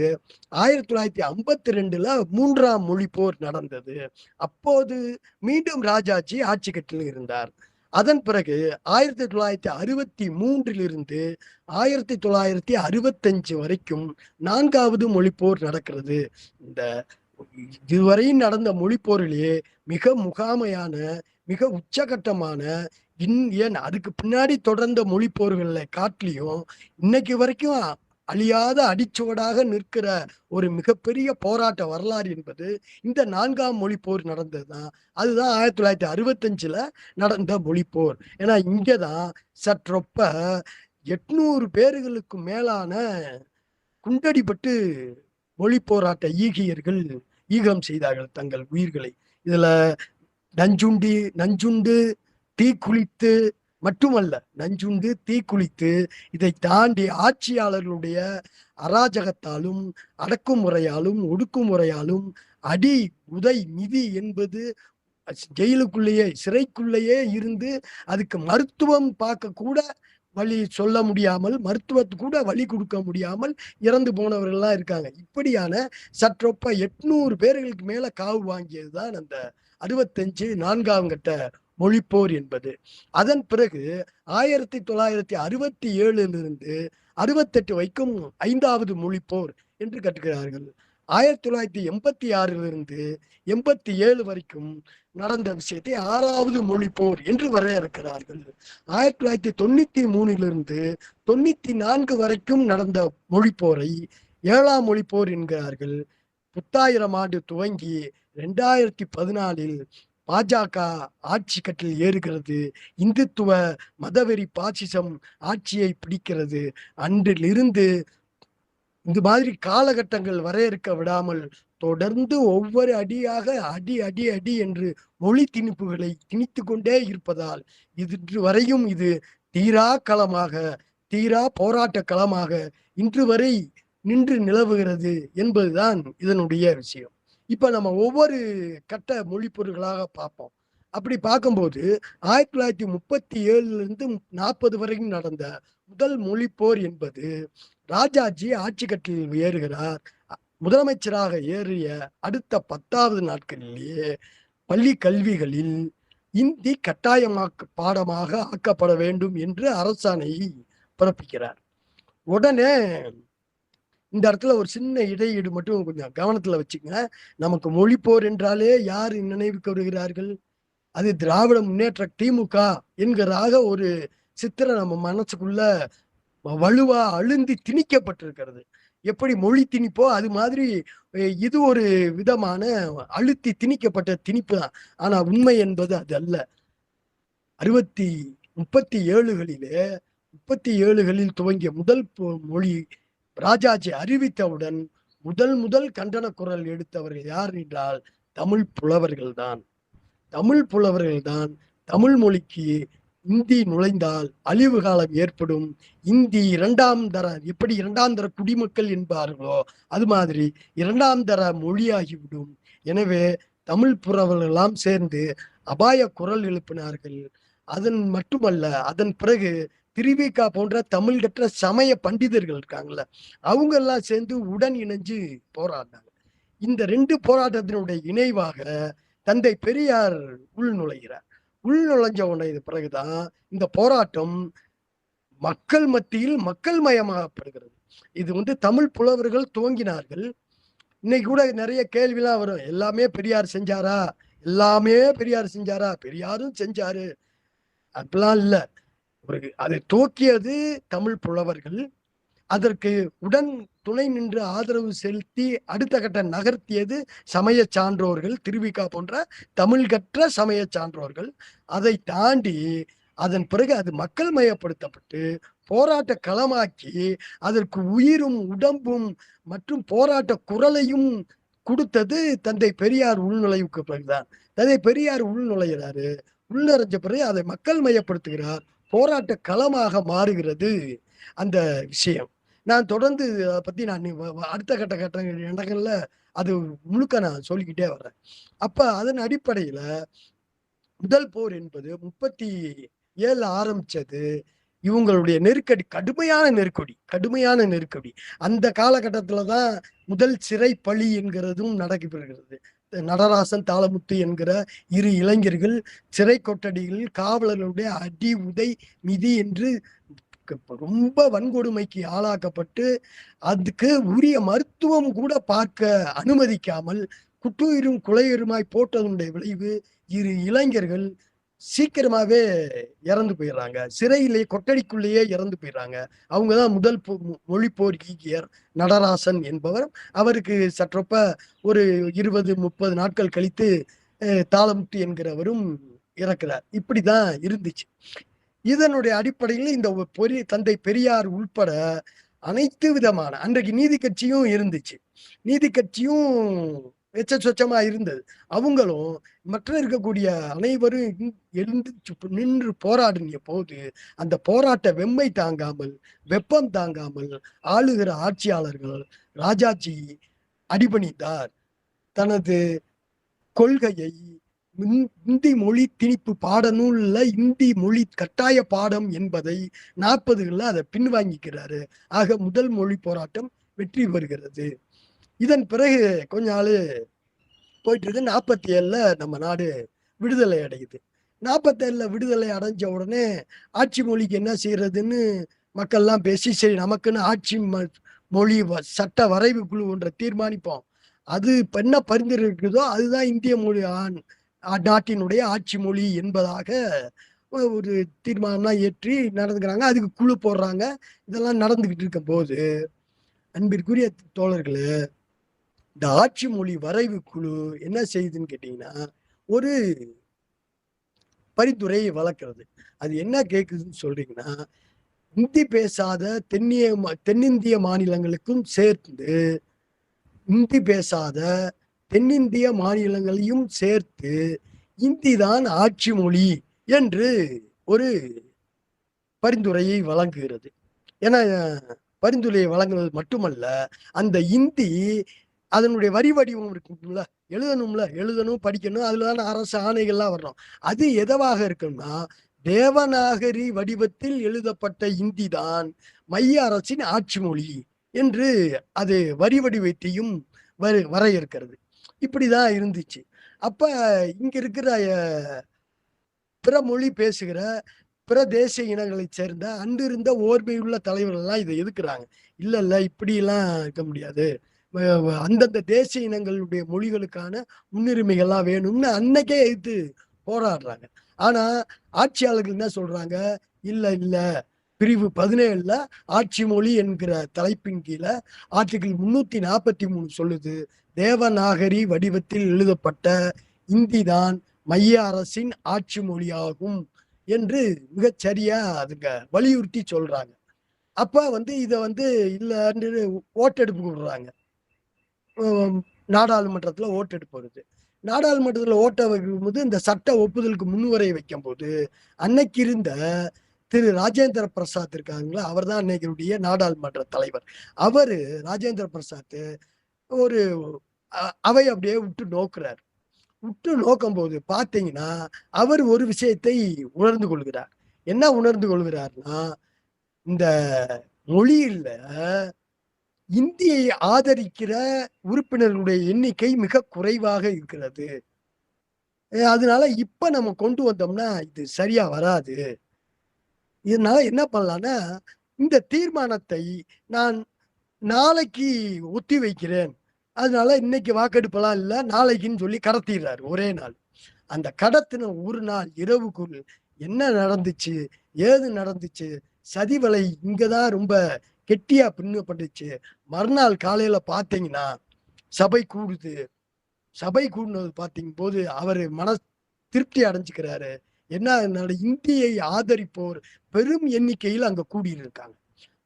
1952 3ஆம் மொழிப்போர் நடந்தது. அப்போது மீண்டும் ராஜாஜி ஆட்சி கட்டில் இருந்தார். அதன் பிறகு 1963 1965 வரைக்கும் 4வது மொழிப்போர் நடக்கிறது. இந்த இதுவரையும் நடந்த மொழிப்போரிலேயே மிக முகாமையான, மிக உச்சகட்டமான, ஏன் அதுக்கு பின்னாடி தொடர்ந்த மொழிப்போர்களை காட்டிலையும் இன்னைக்கு வரைக்கும் அழியாத அடிச்சுவடாக நிற்கிற ஒரு மிகப்பெரிய போராட்ட வரலாறு என்பது இந்த 4ஆம் மொழிப்போர் நடந்ததுதான். அதுதான் 1965 நடந்த மொழிப்போர். ஏன்னா இங்கதான் சற்றொப்ப 800 பேர்களுக்கு மேலான குண்டடிபட்டு மொழி போராட்ட ஈகியர்கள் ஈகம் செய்தார்கள் தங்கள் உயிர்களை. இதுல நஞ்சுண்டு தீக்குளித்து மட்டுமல்ல, நஞ்சுண்டு தீக்குளித்து இதை தாண்டி ஆட்சியாளர்களுடைய அராஜகத்தாலும் அடக்குமுறையாலும் ஒடுக்குமுறையாலும் அடி உதை மிதி என்பது ஜெயிலுக்குள்ளேயே சிறைக்குள்ளேயே இருந்து அதுக்கு மருத்துவம் பார்க்க கூட வழி சொல்ல முடியாமல், மருத்துவத்துக்கு கூட வழி கொடுக்க முடியாமல் இறந்து போனவர்கள்லாம் இருக்காங்க. இப்படியான சற்றொப்ப 800 பேர்களுக்கு மேல காவு வாங்கியதுதான் அந்த 65 4ஆம் கட்ட மொழிப்போர் என்பது. அதன் பிறகு 1967 68 வரைக்கும் 5வது மொழிப்போர் என்று கட்டுகிறார்கள். 1986 87 வரைக்கும் நடந்த விஷயத்தை 6வது மொழிப்போர் என்று வரையறுக்கிறார்கள். 1993 94 வரைக்கும் நடந்த மொழிப்போரை 7ஆம் மொழிப்போர் என்கிறார்கள். 1000 ஆண்டு துவங்கி 2014 பாஜக ஆட்சி கட்டில் ஏறுகிறது. இந்துத்துவ மதவெறி பாசிசம் ஆட்சியை பிடிக்கிறது. அன்றிலிருந்து இந்த மாதிரி காலகட்டங்கள் வரையறுக்க விடாமல் தொடர்ந்து ஒவ்வொரு அடியாக அடி அடி அடி என்று மொழி திணிப்புகளை திணித்து கொண்டே இருப்பதால் இன்று வரையும் இது தீரா களமாக, தீரா போராட்ட களமாக இன்று வரை நின்று நிலவுகிறது என்பதுதான் இதனுடைய விஷயம். இப்ப நம்ம ஒவ்வொரு கட்ட மொழிப்பொருள்களாக பார்ப்போம். அப்படி பார்க்கும்போது 1937 40 வரைக்கும் நடந்த முதல் மொழிப்போர் என்பது ராஜாஜி ஆட்சி கட்டில் ஏறுகிறார். முதலமைச்சராக ஏறிய அடுத்த 10வது நாட்களிலேயே பள்ளி கல்விகளில் இந்தி பாடமாக ஆக்கப்பட வேண்டும் என்று அரசாணையை பிறப்பிக்கிறார். உடனே இந்த இடத்துல ஒரு சின்ன இடையீடு மட்டும் கொஞ்சம் கவனத்துல வச்சுங்க. நமக்கு மொழிப்போர் என்றாலே யார் நினைவுக்கு வருகிறார்கள்? அது திராவிட முன்னேற்ற திமுக என்கிறதாக ஒரு சித்திரை நம்ம மனசுக்குள்ள வலுவா அழுந்தி திணிக்கப்பட்டிருக்கிறது. எப்படி மொழி திணிப்போ அது மாதிரி இது ஒரு விதமான அழுத்தி திணிக்கப்பட்ட திணிப்பு தான். ஆனா உண்மை என்பது அது அல்ல. 37களிலே 37களில் துவங்கிய முதல் மொழி ராஜாஜி அறிவித்தவுடன் முதல் கண்டன குரல் எடுத்தவர்கள் யார் என்றால் தமிழ் புலவர்கள் தான். தமிழ் புலவர்கள் தான் தமிழ் மொழிக்கு இந்தி நுழைந்தால் அழிவு காலம் ஏற்படும், இந்தி இரண்டாம் தர, எப்படி இரண்டாம் தர குடிமக்கள் என்பார்களோ அது மாதிரி இரண்டாம் தர மொழியாகிவிடும். எனவே தமிழ் புலவர்களெல்லாம் சேர்ந்து அபாய குரல் எழுப்பினார்கள். அதன் மட்டுமல்ல, அதன் பிறகு திருவிக போன்ற தமிழ் கற்ற சமய பண்டிதர்கள் இருக்காங்கல்ல, அவங்க எல்லாம் சேர்ந்து உடன் இணைஞ்சு போராடினாங்க. இந்த 2 போராட்டத்தினுடைய இணைவாக தந்தை பெரியார் உள்நுழைகிறார். உள்நுழைஞ்ச உடனே பிறகுதான் இந்த போராட்டம் மக்கள் மத்தியில் மக்கள் மயமாகப்படுகிறது. இது தமிழ் புலவர்கள் துவங்கினார்கள். இன்னைக்கு கூட நிறைய கேள்விலாம் வரும். எல்லாமே பெரியார் செஞ்சாரா? எல்லாமே பெரியார் செஞ்சாரா? பெரியாரும் செஞ்சாரு, அப்படிலாம் இல்ல. அதை துவக்கியது தமிழ் புலவர்கள். அதற்கு உடன் துணை நின்று ஆதரவு செலுத்தி அடுத்த கட்ட நகர்த்தியது சமய சான்றோர்கள், திருவிக போன்ற தமிழ் கற்ற சமய சான்றோர்கள். அதை தாண்டி அதன் பிறகு அது மக்கள் மயப்படுத்தப்பட்டு போராட்ட களமாக்கி அதற்கு உயிரும் உடம்பும் மற்றும் போராட்ட குரலையும் கொடுத்தது தந்தை பெரியார் உள்நுழைவுக்கு பிறகுதான். தந்தை பெரியார் உள்நுழைகிறாரு. உள்நுழைஞ்ச பிறகு அதை மக்கள் மயப்படுத்துகிறார். போராட்ட களமாக மாறுகிறது அந்த விஷயம். நான் தொடர்ந்து அதை பத்தி நான் அடுத்த கட்ட இடங்கள்ல அது முழுக்க நான் சொல்லிக்கிட்டே வர்றேன். அப்ப அதன் அடிப்படையில முதல் போர் என்பது 37 ஆரம்பிச்சது. இவங்களுடைய நெருக்கடி, கடுமையான நெருக்கடி. அந்த காலகட்டத்துலதான் முதல் சிறை பழி என்கிறதும் நடைபெறுகிறது. நடராசன், தாளமுத்து என்கிற 2 இளைஞர்கள் சிறை கொட்டடிகளில் காவலர்களுடைய அடி, உதை, மிதி என்று ரொம்ப வன்கொடுமைக்கு ஆளாக்கப்பட்டு அதுக்கு உரிய மருத்துவம் கூட பார்க்க அனுமதிக்காமல் குட்டுயிரும் குலையுருமாய் போட்டதனுடைய விளைவு 2 இளைஞர்கள் சீக்கிரமாவே இறந்து போயிடுறாங்க. சிறையிலே கொட்டடிக்குள்ளேயே இறந்து போயிடுறாங்க. அவங்கதான் முதல் மொழிப்போர் ஈகியர் நடராசன் என்பவர். அவருக்கு சற்றொப்ப ஒரு 20-30 நாட்கள் கழித்து தாளமுத்து என்கிறவரும் இறக்கிறார். இப்படிதான் இருந்துச்சு. இதனுடைய அடிப்படையில் இந்த தந்தை பெரியார் உள்பட அனைத்து விதமான அன்றைக்கு நீதி கட்சியும் இருந்துச்சு. நீதி கட்சியும் எச்ச சொச்சமா இருந்தது. அவங்களும் மற்ற இருக்கக்கூடிய அனைவரும் எழுந்து நின்று போராடின போது அந்த போராட்ட வெம்மை தாங்காமல், வெப்பம் தாங்காமல் ஆளுகிற ஆட்சியாளர்கள் ராஜாஜி அடிபணிந்தார். தனது கொள்கையை இந்தி மொழி திணிப்பு பாடநூல்ல இந்தி மொழி கட்டாய பாடம் என்பதை 40களில் அதை பின்வாங்கிக்கிறாரு. ஆக முதல் மொழி போராட்டம் வெற்றி பெறுகிறது. இதன் பிறகு கொஞ்ச நாள் போயிட்டு இருக்கு. 47ல நம்ம நாடு விடுதலை அடையுது. 47ல விடுதலை அடைஞ்ச உடனே ஆட்சி மொழிக்கு என்ன செய்யறதுன்னு மக்கள்லாம் பேசி, சரி நமக்குன்னு ஆட்சி மொழி சட்ட வரைவு குழு ஒன்றை தீர்மானிப்போம், அது என்ன பரிந்துரை இருக்குதோ அதுதான் இந்திய மொழி நாட்டினுடைய ஆட்சி மொழி என்பதாக ஒரு தீர்மானம்லாம் ஏற்றி நடந்துக்கிறாங்க. அதுக்கு குழு போடுறாங்க. இதெல்லாம் நடந்துகிட்டு இருக்க போது அன்பிற்குரிய தோழர்களே, இந்த ஆட்சி மொழி வரைவு குழு என்ன செய்யுதுன்னு கேட்டீங்கன்னா ஒரு பரிந்துரையை வளர்க்கிறது. அது என்ன கேக்குதுன்னு சொல்றீங்கன்னா, இந்தி பேசாத தென்னிந்திய மாநிலங்களுக்கும் சேர்த்து, இந்தி பேசாத தென்னிந்திய மாநிலங்களையும் சேர்த்து இந்தி தான் ஆட்சி மொழி என்று ஒரு பரிந்துரையை வழங்குகிறது. ஏன்னா பரிந்துரையை வழங்குவது மட்டுமல்ல, அந்த இந்தி அதனுடைய வரி வடிவம் இருக்கும்ல, எழுதணும் படிக்கணும், அதுலதான் அரசு ஆணைகள்லாம் வரணும். அது எதவாக இருக்குன்னா தேவநாகரி வடிவத்தில் எழுதப்பட்ட இந்தி தான் மைய அரசின் ஆட்சி மொழி என்று அது வரி வடிவத்தையும் வரையறுக்கிறது. இப்படிதான் இருந்துச்சு. அப்ப இங்க இருக்கிற பிற மொழி பேசுகிற பிற தேசிய இனங்களைச் சேர்ந்த அன்றிருந்த ஓர்மையுள்ள தலைவர்கள் எல்லாம் இதை எதுக்குறாங்க. இல்ல இப்படி எல்லாம் இருக்க முடியாது, அந்தந்த தேசிய இனங்களுடைய மொழிகளுக்கான முன்னுரிமைகள்லாம் வேணும்னு அன்னைக்கே எதிர்த்து போராடுறாங்க. ஆனா ஆட்சியாளர்கள் என்ன சொல்றாங்க, இல்ல பிரிவு 17ல ஆட்சி மொழி என்கிற தலைப்பின் கீழே ஆர்டிகிள் 343 சொல்லுது, தேவநாகரி வடிவத்தில் எழுதப்பட்ட இந்தி தான் மைய அரசின் ஆட்சி மொழியாகும் என்று மிகச்சரியா அதுங்க வலியுறுத்தி சொல்றாங்க. அப்ப இத இல்லன்னு ஓட்டெடுப்பு விடுறாங்க. நாடாளுமன்றத்துல ஓட்டெடுப்பு வருது. நாடாளுமன்றத்துல ஓட்ட வைக்கும்போது இந்த சட்ட ஒப்புதலுக்கு முன்னுரை வைக்கும் போது அன்னைக்கு இருந்த திரு ராஜேந்திர பிரசாத் இருக்காங்களா, அவர் தான் அன்னைக்கு நாடாளுமன்ற தலைவர். அவரு ராஜேந்திர பிரசாத் ஒரு அவை அப்படியே விட்டு நோக்குறார். விட்டு நோக்கும் போது பாத்தீங்கன்னா அவர் ஒரு விஷயத்தை உணர்ந்து கொள்கிறார். என்ன உணர்ந்து கொள்கிறார்னா, இந்த மொழியில இந்தியை ஆதரிக்கிற உறுப்பினர்களுடைய எண்ணிக்கை மிக குறைவாக இருக்கிறது. அதனால இப்ப நம்ம கொண்டு வந்தோம்னா இது சரியா வராது. இதனால என்ன பண்ணலாம்னா, இந்த தீர்மானத்தை நான் நாளைக்கு ஒத்தி வைக்கிறேன், அதனால இன்னைக்கு வாக்கெடுப்பெல்லாம் இல்ல, நாளைக்குன்னு சொல்லி கடத்திடுறாரு ஒரே நாள். அந்த கடத்தின ஒரு நாள் இரவுக்குள் என்ன நடந்துச்சு, ஏது நடந்துச்சு, சதிவலை இங்கதான் ரொம்ப கெட்டியா பின்னப்பட்டுச்சு. மறுநாள் காலையில பாத்தீங்கன்னா சபை கூடுது. சபை கூடுனது பாத்தீங்க போது அவரு மன திருப்தி அடைஞ்சுக்கிறாரு. என்ன, இந்தியை ஆதரிப்போர் பெரும் எண்ணிக்கையில் அங்க கூடியிருக்காங்க.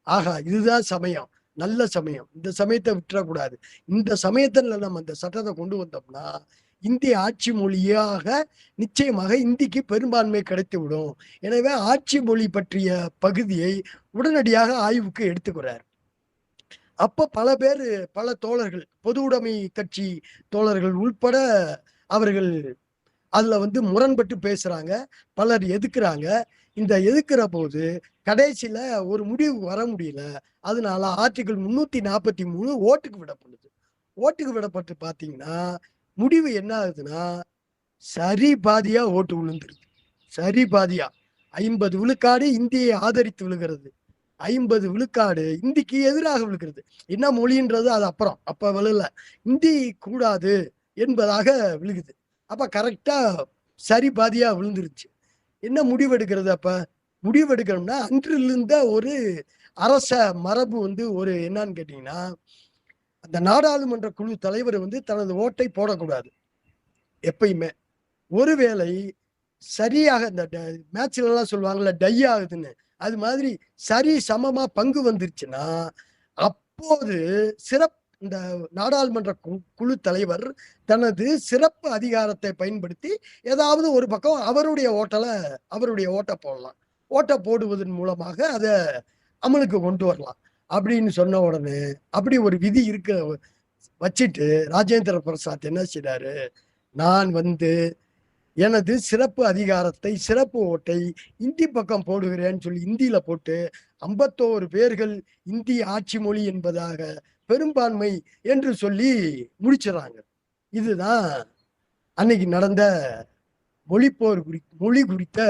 ஆகா, இதுதான் சமயம், நல்ல சமயம், இந்த சமயத்தை விட்டுறக்கூடாது. இந்த சமயத்துல நம்ம இந்த சட்டத்தை கொண்டு வந்தோம்னா இந்திய ஆட்சி மொழியாக நிச்சயமாக இந்திக்கு பெரும்பான்மை கிடைத்து விடும். எனவே ஆட்சி மொழி பற்றிய பகுதியை உடனடியாக ஆய்வுக்கு எடுத்துக்கிறார். அப்ப பல பேர், பல தோழர்கள், பொது உடைமை கட்சி தோழர்கள் உள்பட அவர்கள் அதுல முரண்பட்டு பேசுறாங்க, பலர் எதிர்க்கிறாங்க. இந்த எதிர்க்கிற போது கடைசியில ஒரு முடிவு வர முடியல. அதனால ஆர்டிகிள் 343 ஓட்டுக்கு விடப்படுது. ஓட்டுக்கு விடப்பட்டு பாத்தீங்கன்னா முடிவு என்ன ஆகுதுன்னா, சரி பாதியா ஓட்டு விழுந்துருது. சரி பாதியா 50 விழுக்காடு இந்தியை ஆதரித்து விழுகிறது, 50 விழுக்காடு இந்திக்கு எதிராக விழுகிறது. என்ன மொழின்றது அது அப்புறம், அப்ப விழல, இந்தி கூடாது என்பதாக விழுகுது. அப்ப கரெக்டா சரி பாதியா விழுந்துருச்சு. என்ன முடிவெடுக்கிறது? அப்ப முடிவெடுக்கணும்னா அன்றிலிருந்த ஒரு அரச மரபு ஒரு என்னன்னு கேட்டீங்கன்னா, அந்த நாடாளுமன்ற குழு தலைவர் தனது ஓட்டை போடக்கூடாது எப்பயுமே. ஒருவேளை சரியாக இந்த மேட்ச்ல எல்லாம் சொல்லுவாங்கல்ல டை ஆகுதுன்னு, அது மாதிரி சரி சமமா பங்கு வந்துருச்சுன்னா அப்போது இந்த நாடாளுமன்ற குழு தலைவர் தனது சிறப்பு அதிகாரத்தை பயன்படுத்தி ஏதாவது ஒரு பக்கம் அவருடைய ஓட்டை போடலாம். ஓட்டை போடுவதன் மூலமாக அதை அமலுக்கு கொண்டு வரலாம் அப்படின்னு சொன்ன உடனே அப்படி ஒரு விதி வச்சுட்டு ராஜேந்திர பிரசாத் என்ன செய்றாரு, நான் எனது சிறப்பு அதிகாரத்தை, சிறப்பு ஓட்டை இந்தி பக்கம் போடுகிறேன்னு சொல்லி இந்தியில போட்டு 51 பேர்கள் இந்தி ஆட்சி மொழி என்பதாக பெரும்பான்மை என்று சொல்லி முடிச்சிடறாங்க. இதுதான் அன்னைக்கு நடந்த மொழி குறித்த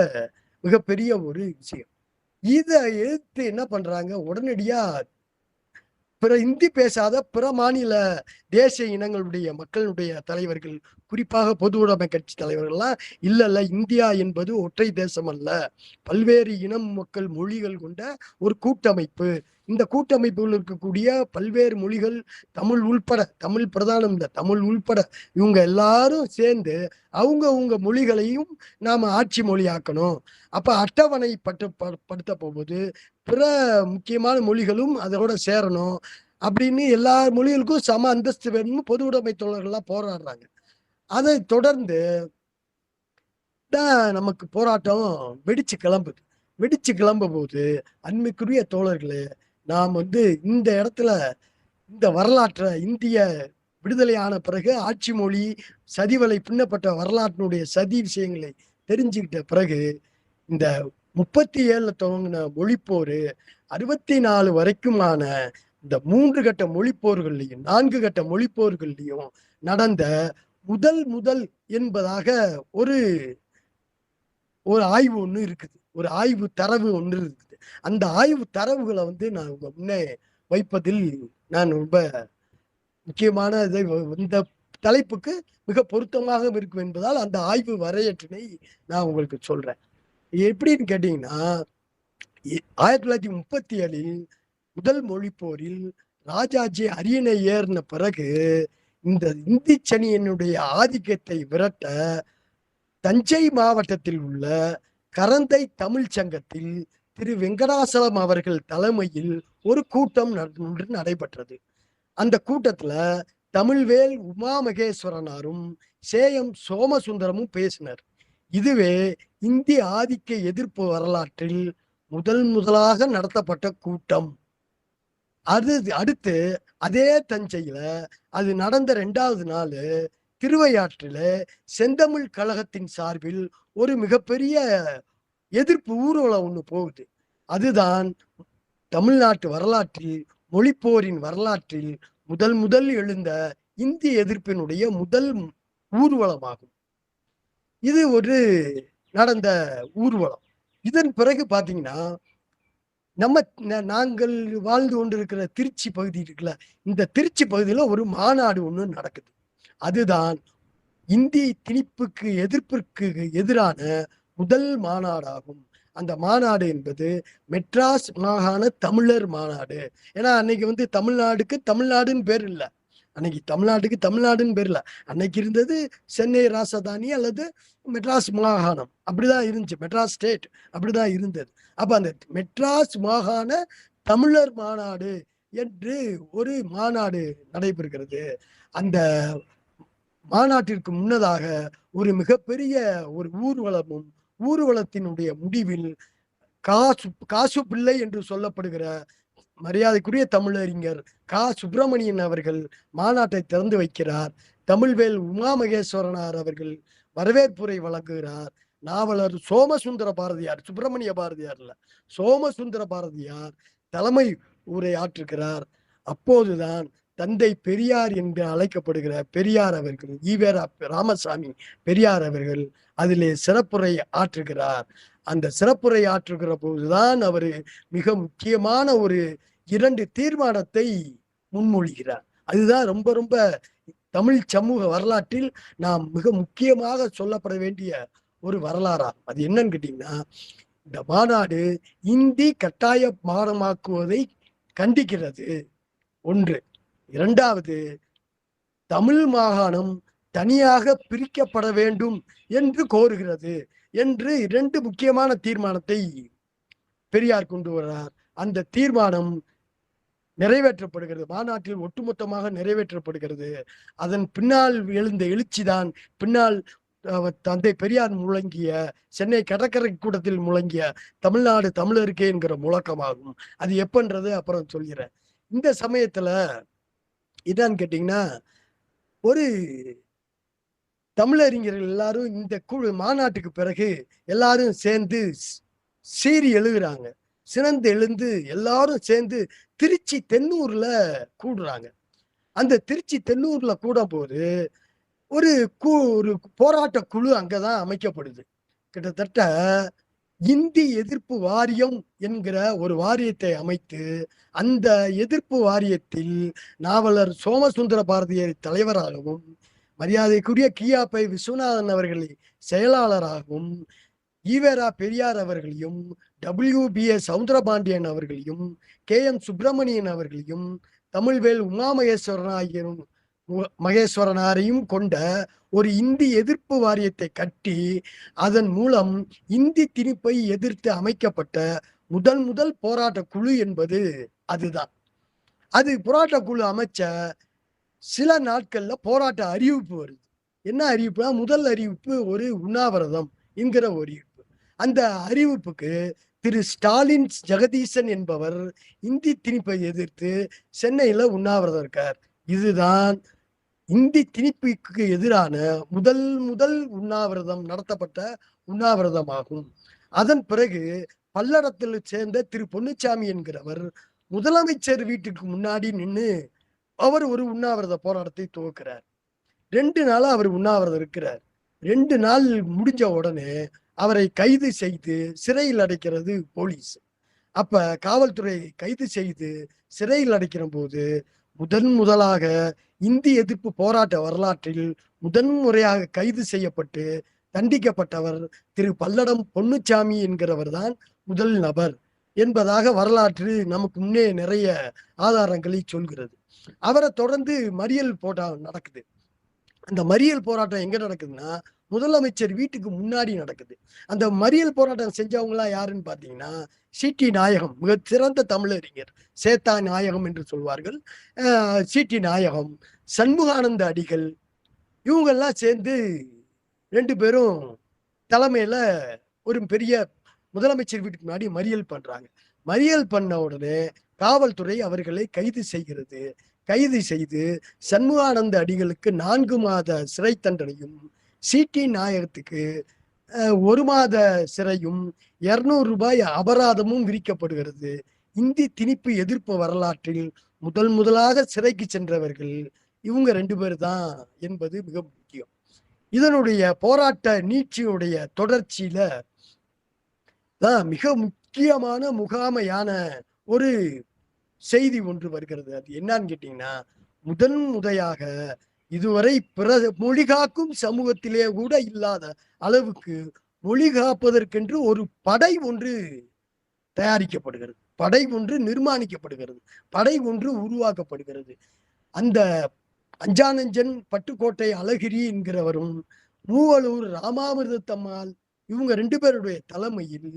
மிகப்பெரிய ஒரு விஷயம். இதை எதிர்த்து என்ன பண்றாங்க, உடனடியா பிற இந்தி பேசாத பிற மாநில தேசிய இனங்களுடைய மக்களுடைய தலைவர்கள், குறிப்பாக பொது உடைமை கட்சி தலைவர்கள்லாம் இல்ல இந்தியா என்பது ஒற்றை தேசம் அல்ல, பல்வேறு இனம் மக்கள் மொழிகள் கொண்ட ஒரு கூட்டமைப்பு. இந்த கூட்டமைப்புகள் இருக்கக்கூடிய பல்வேறு மொழிகள், தமிழ் உள்பட, தமிழ் பிரதானம் இல்ல, தமிழ் உள்பட இவங்க எல்லாரும் சேர்ந்து அவங்க மொழிகளையும் நாம ஆட்சி மொழியாக்கணும். அப்ப அட்டவணை படுத்த போகும்போது பிற முக்கியமான மொழிகளும் அதோட சேரணும் அப்படின்னு எல்லா மொழிகளுக்கும் சம அந்தஸ்து வேணும்னு பொது உடைமை தோழர்கள்லாம் போராடுறாங்க. அதை தொடர்ந்து தான் நமக்கு போராட்டம் வெடிச்சு கிளம்பும் போது அன்மைக்குரிய தோழர்களே, நாம் இந்த இடத்துல இந்த வரலாற்றை, இந்திய விடுதலையான பிறகு ஆட்சி மொழி சதிவலை பின்னப்பட்ட வரலாற்றினுடைய சதி விஷயங்களை தெரிஞ்சுக்கிட்ட பிறகு இந்த 37 துவங்கின மொழிப்போர் 64 வரைக்குமான இந்த 3 கட்ட மொழிப்போர்கள்லையும் 4 கட்ட மொழிப்போர்கள்லையும் நடந்த முதல் என்பதாக ஒரு ஒரு ஆய்வு ஒண்ணு இருக்குது, ஒரு ஆய்வு தரவு ஒன்று இருக்குது. அந்த ஆய்வு தரவுகளை நான் உங்க முன்னே வைப்பதில் நான் ரொம்ப முக்கியமான இந்த தலைப்புக்கு மிக பொருத்தமாக இருக்கும் என்பதால் அந்த ஆய்வு வரையற்றினை நான் உங்களுக்கு சொல்றேன். எப்படின்னு கேட்டீங்கன்னா, 1937 முதல் மொழிப்போரில் ராஜாஜி அரியணை ஏறின பிறகு இந்த இந்தி சனியனுடைய ஆதிக்கத்தை விரட்ட தஞ்சை மாவட்டத்தில் உள்ள கரந்தை தமிழ் சங்கத்தில் திரு வெங்கடாசலம் அவர்கள் தலைமையில் ஒரு கூட்டம் நடைபெற்றது. அந்த கூட்டத்துல தமிழ்வேல் உமா மகேஸ்வரனாரும் சேயம் சோமசுந்தரமும் பேசினர். இதுவே இந்திய ஆதிக்க எதிர்ப்பு வரலாற்றில் முதலாக நடத்தப்பட்ட கூட்டம். அடுத்து அதே தஞ்சையில அது நடந்த 2வது நாள் திருவையாற்றில செந்தமிழ் கழகத்தின் சார்பில் ஒரு மிகப்பெரிய எதிர்ப்பு ஊர்வலம் ஒண்ணு போகுது. அதுதான் தமிழ்நாட்டு வரலாற்றில், மொழிப்போரின் வரலாற்றில் முதல் எழுந்த இந்திய எதிர்ப்பினுடைய முதல் ஊர்வலமாகும். இது ஒரு நடந்த ஊர்வலம். இதன் பிறகு பாத்தீங்கன்னா, நாங்கள் வாழ்ந்து கொண்டிருக்கிற திருச்சி பகுதி இருக்குல்ல, இந்த திருச்சி பகுதியில ஒரு மாநாடு ஒண்ணு நடக்குது. அதுதான் இந்தி திணிப்புக்கு எதிர்ப்பிற்கு எதிரான முதல் மாநாடாகும். அந்த மாநாடு என்பது மெட்ராஸ் மாகாண தமிழர் மாநாடு. ஏன்னா அன்னைக்கு தமிழ்நாடுக்கு தமிழ்நாடுன்னு பேர் இல்லை, அன்னைக்கு தமிழ்நாட்டுக்கு தமிழ்நாடுன்னு பேர் இல்லை. அன்னைக்கு இருந்தது சென்னை ராசதானி அல்லது மெட்ராஸ் மாகாணம், அப்படிதான் இருந்துச்சு. மெட்ராஸ் ஸ்டேட் அப்படிதான் இருந்தது. அப்ப அந்த மெட்ராஸ் மாகாண தமிழர் மாநாடு என்று ஒரு மாநாடு நடைபெறுகிறது. அந்த மாநாட்டிற்கு முன்னதாக ஒரு மிகப்பெரிய ஒரு ஊர்வலமும், ஊர்வலத்தினுடைய முடிவில் காசு பிள்ளை என்று சொல்லப்படுகிற மரியாதைக்குரிய தமிழறிஞர் சுப்பிரமணியன் அவர்கள் மாநாட்டை திறந்து வைக்கிறார். தமிழ்வேல் உமா மகேஸ்வரனார் அவர்கள் வரவேற்புரை வழங்குகிறார். நாவலர் சோமசுந்தர பாரதியார், சுப்பிரமணிய பாரதியார் இல்ல, சோமசுந்தர பாரதியார் தலைமை உரை ஆற்றுகிறார். அப்போதுதான் தந்தை பெரியார் என்று அழைக்கப்படுகிற பெரியார் அவர்கள், ஈவேரா ராமசாமி பெரியார் அவர்கள் அதிலே சிறப்புரை ஆற்றுகிறார். அந்த சிறப்புரை ஆற்றுகிற போதுதான் அவர் மிக முக்கியமான ஒரு 2 தீர்மானத்தை முன்மொழிகிறார். அதுதான் ரொம்ப ரொம்ப தமிழ் சமூக வரலாற்றில் நாம் மிக முக்கியமாக சொல்லப்பட வேண்டிய ஒரு வரலாறாகும். அது என்னன்னு கேட்டீங்கன்னா, இந்த மாநாடு இந்தி கட்டாய பாடமாக்குவதை கண்டிக்கிறது ஒன்று. 2வது, தமிழ் மாகாணம் தனியாக பிரிக்கப்பட வேண்டும் என்று கோருகிறது என்று 2 முக்கியமான தீர்மானத்தை பெரியார் கொண்டு வர்றார். அந்த தீர்மானம் நிறைவேற்றப்படுகிறது, மாநாட்டில் ஒட்டுமொத்தமாக நிறைவேற்றப்படுகிறது. அதன் பின்னால் எழுந்த எழுச்சிதான் பின்னால் தந்தை பெரியார் முழங்கிய, சென்னை கடற்கரை கூட்டத்தில் முழங்கிய தமிழ்நாடு தமிழருக்கே என்கிற முழக்கமாகும். அது எப்பன்றது அப்புறம் சொல்கிறேன். இந்த சமயத்துல என்னன்னு கேட்டீங்கன்னா, ஒரு தமிழறிஞர்கள் எல்லாரும் இந்த மாநாட்டுக்கு பிறகு எல்லாரும் சேர்ந்து சீறி எழுதுறாங்க. சிறந்து எழுந்து எல்லாரும் சேர்ந்து திருச்சி தென்னூர்ல கூடுறாங்க. அந்த திருச்சி தென்னூர்ல கூட போது ஒரு போராட்ட குழு அங்கதான் அமைக்கப்படுது. கிட்டத்தட்ட இந்தி எதிர்ப்பு வாரியம் என்கிற ஒரு வாரியத்தை அமைத்து, அந்த எதிர்ப்பு வாரியத்தில் நாவலர் சோமசுந்தர பாரதியார் தலைவராகவும், மரியாதைக்குரிய கியாப்பை விஸ்வநாதன் அவர்களை செயலாளராகவும், ஈவேரா பெரியார் அவர்களையும், WBA சவுந்தரபாண்டியன் அவர்களையும், KM சுப்பிரமணியன் அவர்களையும், தமிழ்வேல் உமா மகேஸ்வரனாரையும் கொண்ட ஒரு இந்தி எதிர்ப்பு வாரியத்தை கட்டி, அதன் மூலம் இந்தி திணிப்பை எதிர்த்து அமைக்கப்பட்ட முதல் போராட்ட குழு என்பது அதுதான். அது போராட்ட குழு அமைச்ச சில நாட்கள்ல போராட்ட அறிவிப்பு வருது. என்ன அறிவிப்புனா, முதல் அறிவிப்பு ஒரு உண்ணாவிரதம் என்கிற ஒரு அறிவிப்பு. அந்த அறிவிப்புக்கு திரு ஸ்டாலின் ஜெகதீசன் என்பவர் இந்தி திணிப்பை எதிர்த்து சென்னையில உண்ணாவிரதம் இருக்கார். இதுதான் இந்தி திணிப்புக்கு எதிரான முதல் உண்ணாவிரதம் நடத்தப்பட்ட உண்ணாவிரதமாகும். அதன் பிறகு பல்லடத்தில் சேர்ந்த திரு பொன்னுச்சாமி என்கிறவர் முதலமைச்சர் வீட்டுக்கு முன்னாடி நின்று அவர் ஒரு உண்ணாவிரத போராட்டத்தை துவக்கிறார். 2 நாளா அவர் உண்ணாவிரதம் இருக்கிறார். 2 நாள் முடிஞ்ச உடனே அவரை கைது செய்து சிறையில் அடைக்கிறது போலீஸ். அப்ப காவல்துறை கைது செய்து சிறையில் அடைக்கிற போது முதலாக இந்தி எதிர்ப்பு போராட்ட வரலாற்றில் முறையாக கைது செய்யப்பட்டு தண்டிக்கப்பட்டவர் திரு பல்லடம் பொன்னுச்சாமி என்கிறவர் தான் முதல் நபர் என்பதாக வரலாற்று நமக்கு முன்னே நிறைய ஆதாரங்களை சொல்கிறது. அவரை தொடர்ந்து மறியல் போராட்டம் நடக்குது. அந்த மறியல் போராட்டம் எங்க நடக்குதுன்னா முதலமைச்சர் வீட்டுக்கு முன்னாடி நடக்குது. அந்த மறியல் போராட்டம் செஞ்சவங்களா யாருன்னு பாத்தீங்கன்னா சி.டி. நாயகம், மிக சிறந்த தமிழறிஞர், சேத்தா நாயகம் என்று சொல்வார்கள். சி.டி. நாயகம், சண்முகானந்த அடிகள், இவங்கெல்லாம் சேர்ந்து 2 பேரும் தலைமையில ஒரு பெரிய முதலமைச்சர் வீட்டுக்கு முன்னாடி மறியல் பண்றாங்க. மறியல் பண்ண உடனே காவல்துறை அவர்களை கைது செய்கிறது. கைது செய்து சண்முகானந்த அடிகளுக்கு 4 மாத சிறை தண்டனையும், சி.டி. நாயகத்துக்கு 1 மாத சிறையும் 200 ரூபாய் அபராதமும் விதிக்கப்படுகிறது. இந்தி திணிப்பு எதிர்ப்பு வரலாற்றில் முதலாக சிறைக்கு சென்றவர்கள் இவங்க 2 பேர் தான் என்பது மிக முக்கியம். இதனுடைய போராட்ட நீட்சியுடைய தொடர்ச்சியில தான் மிக முக்கியமான முகாமையான ஒரு செய்தி ஒன்று வருகிறது. அது என்னன்னு கேட்டீங்கன்னா, முறையாக இதுவரை மொழி காக்கும் சமூகத்திலே கூட இல்லாத அளவுக்கு மொழி காப்பதற்கென்று ஒரு படை ஒன்று தயாரிக்கப்படுகிறது, படை ஒன்று நிர்மாணிக்கப்படுகிறது, படை ஒன்று உருவாக்கப்படுகிறது. அந்த அஞ்சானஞ்சன் பட்டுக்கோட்டை அழகிரி என்கிறவரும் மூவலூர் ராமாமிர்தத்தம்மாள் இவங்க 2 பேருடைய தலைமையில்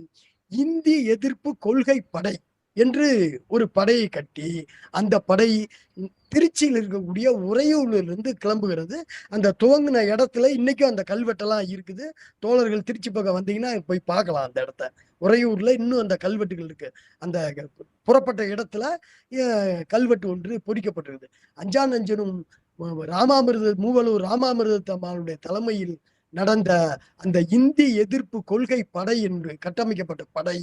இந்தி எதிர்ப்பு கொள்கை படை என்று ஒரு படையை கட்டி அந்த படை திருச்சியில் இருக்கக்கூடிய உறையூரிலிருந்து கிளம்புகிறது. அந்த துவங்கின இடத்துல இன்னைக்கும் அந்த கல்வெட்டெல்லாம் இருக்குது. தோழர்கள் திருச்சி பக்கம் வந்தீங்கன்னா போய் பார்க்கலாம். அந்த இடத்த உறையூர்ல இன்னும் அந்த கல்வெட்டுகள் இருக்கு. அந்த புறப்பட்ட இடத்துல கல்வெட்டு ஒன்று பொறிக்கப்பட்டிருக்குது. அஞ்சானஞ்சனும் மூவலூர் ராமாமிர்தத்தம்மாளுடைய தலைமையில் நடந்த அந்த இந்தி எதிர்ப்பு கொள்கை படை என்று கட்டமைக்கப்பட்ட படை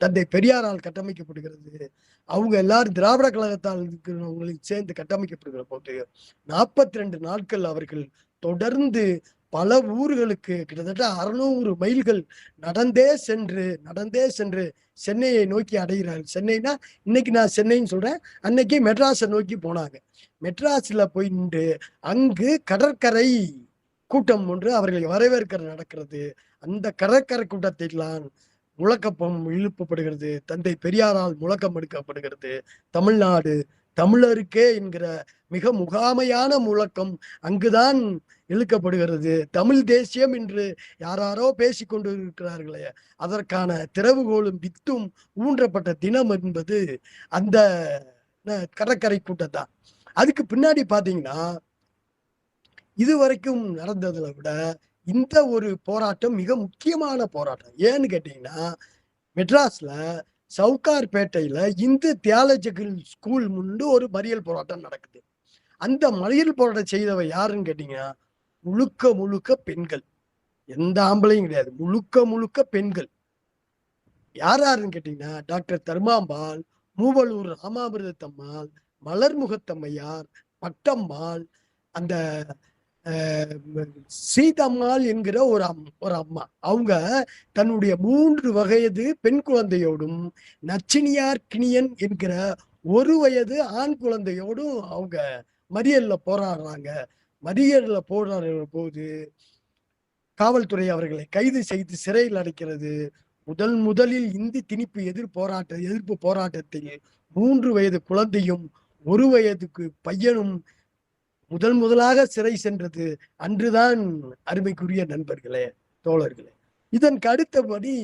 தந்தை பெரியாரால் கட்டமைக்கப்படுகிறது. அவங்க எல்லாரும் திராவிட கழகத்தால் இருக்கிறவங்களுக்கு சேர்ந்து கட்டமைக்கப்படுகிற போது 42 நாட்கள் அவர்கள் தொடர்ந்து பல ஊர்களுக்கு கிட்டத்தட்ட 600 மைல்கள் நடந்தே சென்று சென்னையை நோக்கி அடைகிறார்கள். சென்னைனா இன்னைக்கு நான் சென்னைன்னு சொல்றேன், அன்னைக்கு மெட்ராஸை நோக்கி போனாங்க. மெட்ராஸ்ல போய் நின்று அங்கு கடற்கரை கூட்டம் ஒன்று அவர்களை வரவேற்க நடக்கிறது. அந்த கடற்கரை கூட்டத்திலாம் முழக்கம் எழுப்பப்படுகிறது. தந்தை பெரியாரால் முழக்கம் எடுக்கப்படுகிறது. தமிழ்நாடு தமிழருக்கே என்கிற மிக முகாமையான முழக்கம் அங்குதான் இழுக்கப்படுகிறது. தமிழ் தேசியம் என்று யாரோ பேசிக்கொண்டு இருக்கிறார்களே, அதற்கான திறவுகோலும் வித்தும் ஊன்றப்பட்ட தினம் என்பது அந்த கடற்கரை கூட்டம் தான். அதுக்கு பின்னாடி பாத்தீங்கன்னா இதுவரைக்கும் நடந்ததுல விட இந்த ஒரு போராட்டம் மிக முக்கியமான போராட்டம். ஏன்னு கேட்டீங்கன்னா, மெட்ராஸ்ல சவுகார்பேட்டையில இந்து தியாலஜிக்கல் ஸ்கூல் முன்பு ஒரு மறியல் போராட்டம் நடக்குது. அந்த மறியல் போராட்டம் செய்தவ யாருன்னு கேட்டீங்கன்னா, முழுக்க பெண்கள், எந்த ஆம்பளையும் கிடையாது, முழுக்க பெண்கள். யாருன்னு கேட்டீங்கன்னா, டாக்டர் தர்மாம்பாள், மூவலூர் ராமாமிர்தத்தம்மாள், மலர்முகத்தம்மையார், பட்டம்மாள், அந்த சீதம்மாள் என்கிற ஒரு அம்மா. அவங்க தன்னுடைய 3 வயது பெண் குழந்தையோடும் நச்சினியார் கிணியன் என்கிற 1 வயது ஆண் குழந்தையோடும் அவங்க மறியல்ல போராடுறாங்க. மறியல்ல போராடுற போது காவல்துறை அவர்களை கைது செய்து சிறையில் அடைக்கிறது. முதலில் இந்தி திணிப்பு எதிர்ப்பு போராட்டத்தில் 3 வயது குழந்தையும் 1 வயதுக்கு பையனும் முதலாக சிறை சென்றது அன்றுதான். அருமைக்குரிய நண்பர்களே, தோழர்களே, இதற்கு அடுத்தபடி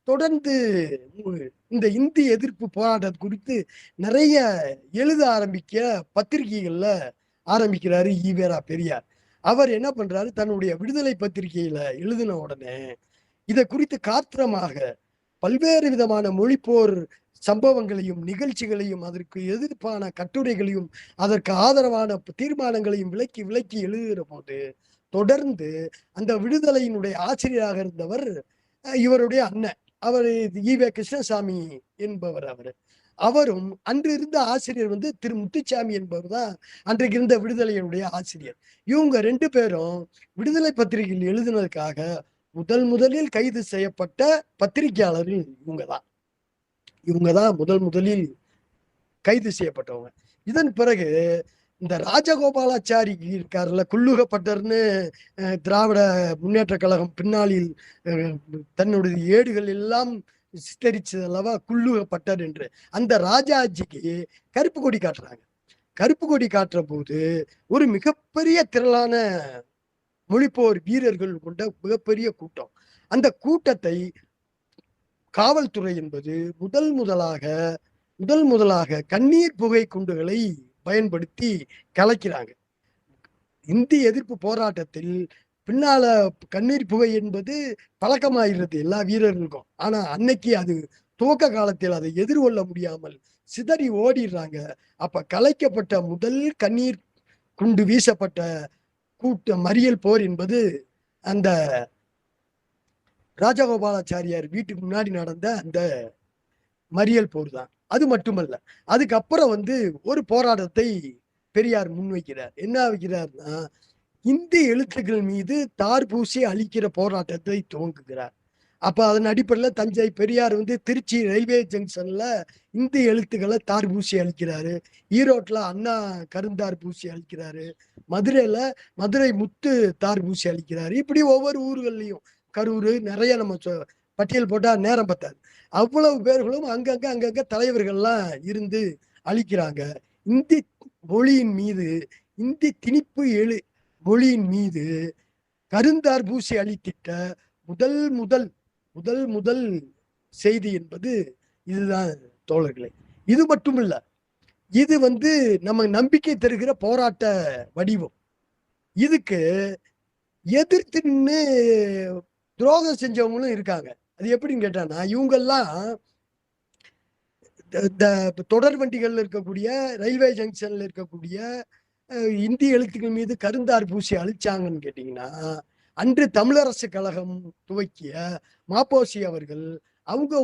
தொடர்ந்து இந்த இந்தி எதிர்ப்பு போராட்டம் குறித்து நிறைய எழுத ஆரம்பிக்க பத்திரிகைகள்ல ஆரம்பிக்கிறாரு ஈவேரா பெரியார். அவர் என்ன பண்றாரு, தன்னுடைய விடுதலை பத்திரிகையில எழுதின உடனே இதை குறித்து காத்திரமாக பல்வேறு விதமான மொழிப்போர் சம்பவங்களையும் நிகழ்ச்சிகளையும் அதற்கு எதிர்ப்பான கட்டுரைகளையும் அதற்கு ஆதரவான தீர்மானங்களையும் விளக்கி எழுதுகிற போது தொடர்ந்து அந்த விடுதலையினுடைய ஆசிரியராக இருந்தவர் இவருடைய அண்ணன், அவர் ஈவே கிருஷ்ணசாமி என்பவர். அவரும் அன்று இருந்த ஆசிரியர் திரு முத்துச்சாமி என்பவர் தான் அன்றைக்கு இருந்த விடுதலையினுடைய ஆசிரியர். இவங்க 2 பேரும் விடுதலை பத்திரிகையில் எழுதினதுக்காக முதலில் கைது செய்யப்பட்ட பத்திரிகையாளர்கள் இவங்க தான் முதலில் கைது செய்யப்பட்டவங்க. இதன் பிறகு இந்த ராஜகோபாலாச்சாரி இருக்காருல்ல, குள்ளுகப்பட்டர்னு திராவிட முன்னேற்ற கழகம் பின்னாளில் தன்னுடைய ஏடுகள் எல்லாம் சித்தரிச்சது அல்லவா குள்ளுகப்பட்டர் என்று. அந்த ராஜாஜிக்கு கருப்பு கொடி காட்டுறாங்க. கருப்பு கொடி காட்டுற போது ஒரு மிகப்பெரிய திரளான மொழிப்போர் வீரர்கள் கொண்ட மிகப்பெரிய கூட்டம். அந்த கூட்டத்தை காவல்துறை என்பது முதல் முதலாக கண்ணீர் புகை குண்டுகளை பயன்படுத்தி கலைக்கிறாங்க. இந்திய எதிர்ப்பு போராட்டத்தில் பின்னால கண்ணீர் புகை என்பது பழக்கமாகிறது எல்லா வீரர்களுக்கும். ஆனா அன்னைக்கு அது துவக்க காலத்தில் அதை எதிர்கொள்ள முடியாமல் சிதறி ஓடிடுறாங்க. அப்ப கலைக்கப்பட்ட முதல் கண்ணீர் குண்டு வீசப்பட்ட மறியல் போர் என்பது அந்த ராஜகோபாலாச்சாரியார் வீட்டுக்கு முன்னாடி நடந்த அந்த மறியல் போர் தான். அது மட்டுமல்ல, அதுக்கப்புறம் ஒரு போராட்டத்தை பெரியார் முன்வைக்கிறார். என்ன வைக்கிறார்னா, இந்தி எழுத்துக்கள் மீது தார் பூசி அழிக்கிற போராட்டத்தை துவங்குகிறார். அப்ப அதன் அடிப்படையில் தஞ்சை பெரியார் திருச்சி ரயில்வே ஜங்ஷன்ல இந்தி எழுத்துக்களை தார் பூசி அழிக்கிறாரு. ஈரோட்ல அண்ணா கருந்தார் பூசி அழிக்கிறாரு. மதுரையில மதுரை முத்து தார் பூசி அழிக்கிறாரு. இப்படி ஒவ்வொரு ஊர்கள்லையும், கரூர், நிறைய நம்ம பட்டியல் போட்டா நேரம் பத்தாது. அவ்வளவு பேர்களும் அங்கங்க தலைவர்கள்லாம் இருந்து அழிக்கிறாங்க. இந்தி மொழியின் மீது, இந்தி திணிப்பு மொழியின் மீது கருந்தார் பூசி அழித்திட்ட முதல் செய்தி என்பது இதுதான் தோழர்களே. இது மட்டும் இல்ல, இது நம்ம நம்பிக்கை தருகிற போராட்ட வடிவம். இதுக்கு எதிர்த்து நின்று துரோகம் செஞ்சவங்களும் இருக்காங்க. அது எப்படின்னு கேட்டானா, இவங்கெல்லாம் இந்த தொடர் வண்டிகள்ல இருக்கக்கூடிய, ரயில்வே ஜங்ஷன்ல இருக்கக்கூடிய இந்தி எழுத்துக்கள் மீது கருந்தார் பூசி அழிச்சாங்கன்னு கேட்டீங்கன்னா, அன்று தமிழரசு கழகம் துவக்கிய மாப்போசி அவர்கள் அவங்க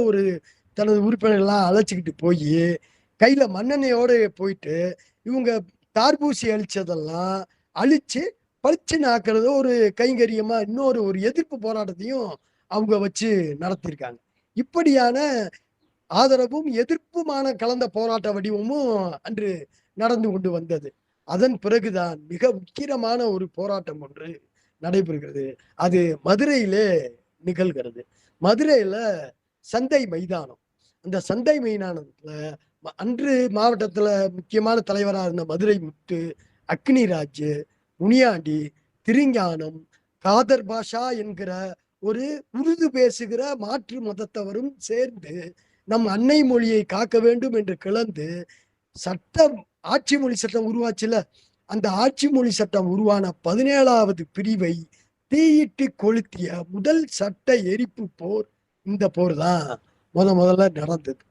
ஒரு தனது உறுப்பினர்கள்லாம் அழைச்சிக்கிட்டு போய் கையில மண்ணெண்ணையோடு போயிட்டு இவங்க தார்பூசி அழிச்சதெல்லாம் அழிச்சு பளிச்சுன்னு ஆக்குறது ஒரு கைங்கரியமா இன்னொரு எதிர்ப்பு போராட்டத்தையும் அவங்க வச்சு நடத்தியிருக்காங்க. இப்படியான ஆதரவும் எதிர்ப்புமான கலந்த போராட்ட வடிவமும் அன்று நடந்து கொண்டு வந்தது. அதன் பிறகுதான் மிக முக்கியமான ஒரு போராட்டம் ஒன்று நடைபெறுகிறது. அது மதுரையிலே நிகழ்கிறது. மதுரையில சந்தை மைதானம். அந்த சந்தை மைதானத்துல அன்று மாவட்டத்துல முக்கியமான தலைவராக இருந்த மதுரை முத்து, அக்னிராஜ், முனியாண்டி, திருஞானம், காதர் பாஷா என்கிற ஒரு உருது பேசுகிற மாற்று மதத்தவரும் சேர்ந்து நம் அன்னை மொழியை காக்க வேண்டும் என்று கிளந்து சட்டம், ஆட்சி மொழி சட்டம் உருவாச்சுல, அந்த ஆட்சி மொழி சட்டம் உருவான 17வது பிரிவை தீயிட்டு கொளுத்திய முதல் சட்ட எரிப்பு போர் இந்த போர் தான் முதல்ல நடந்தது.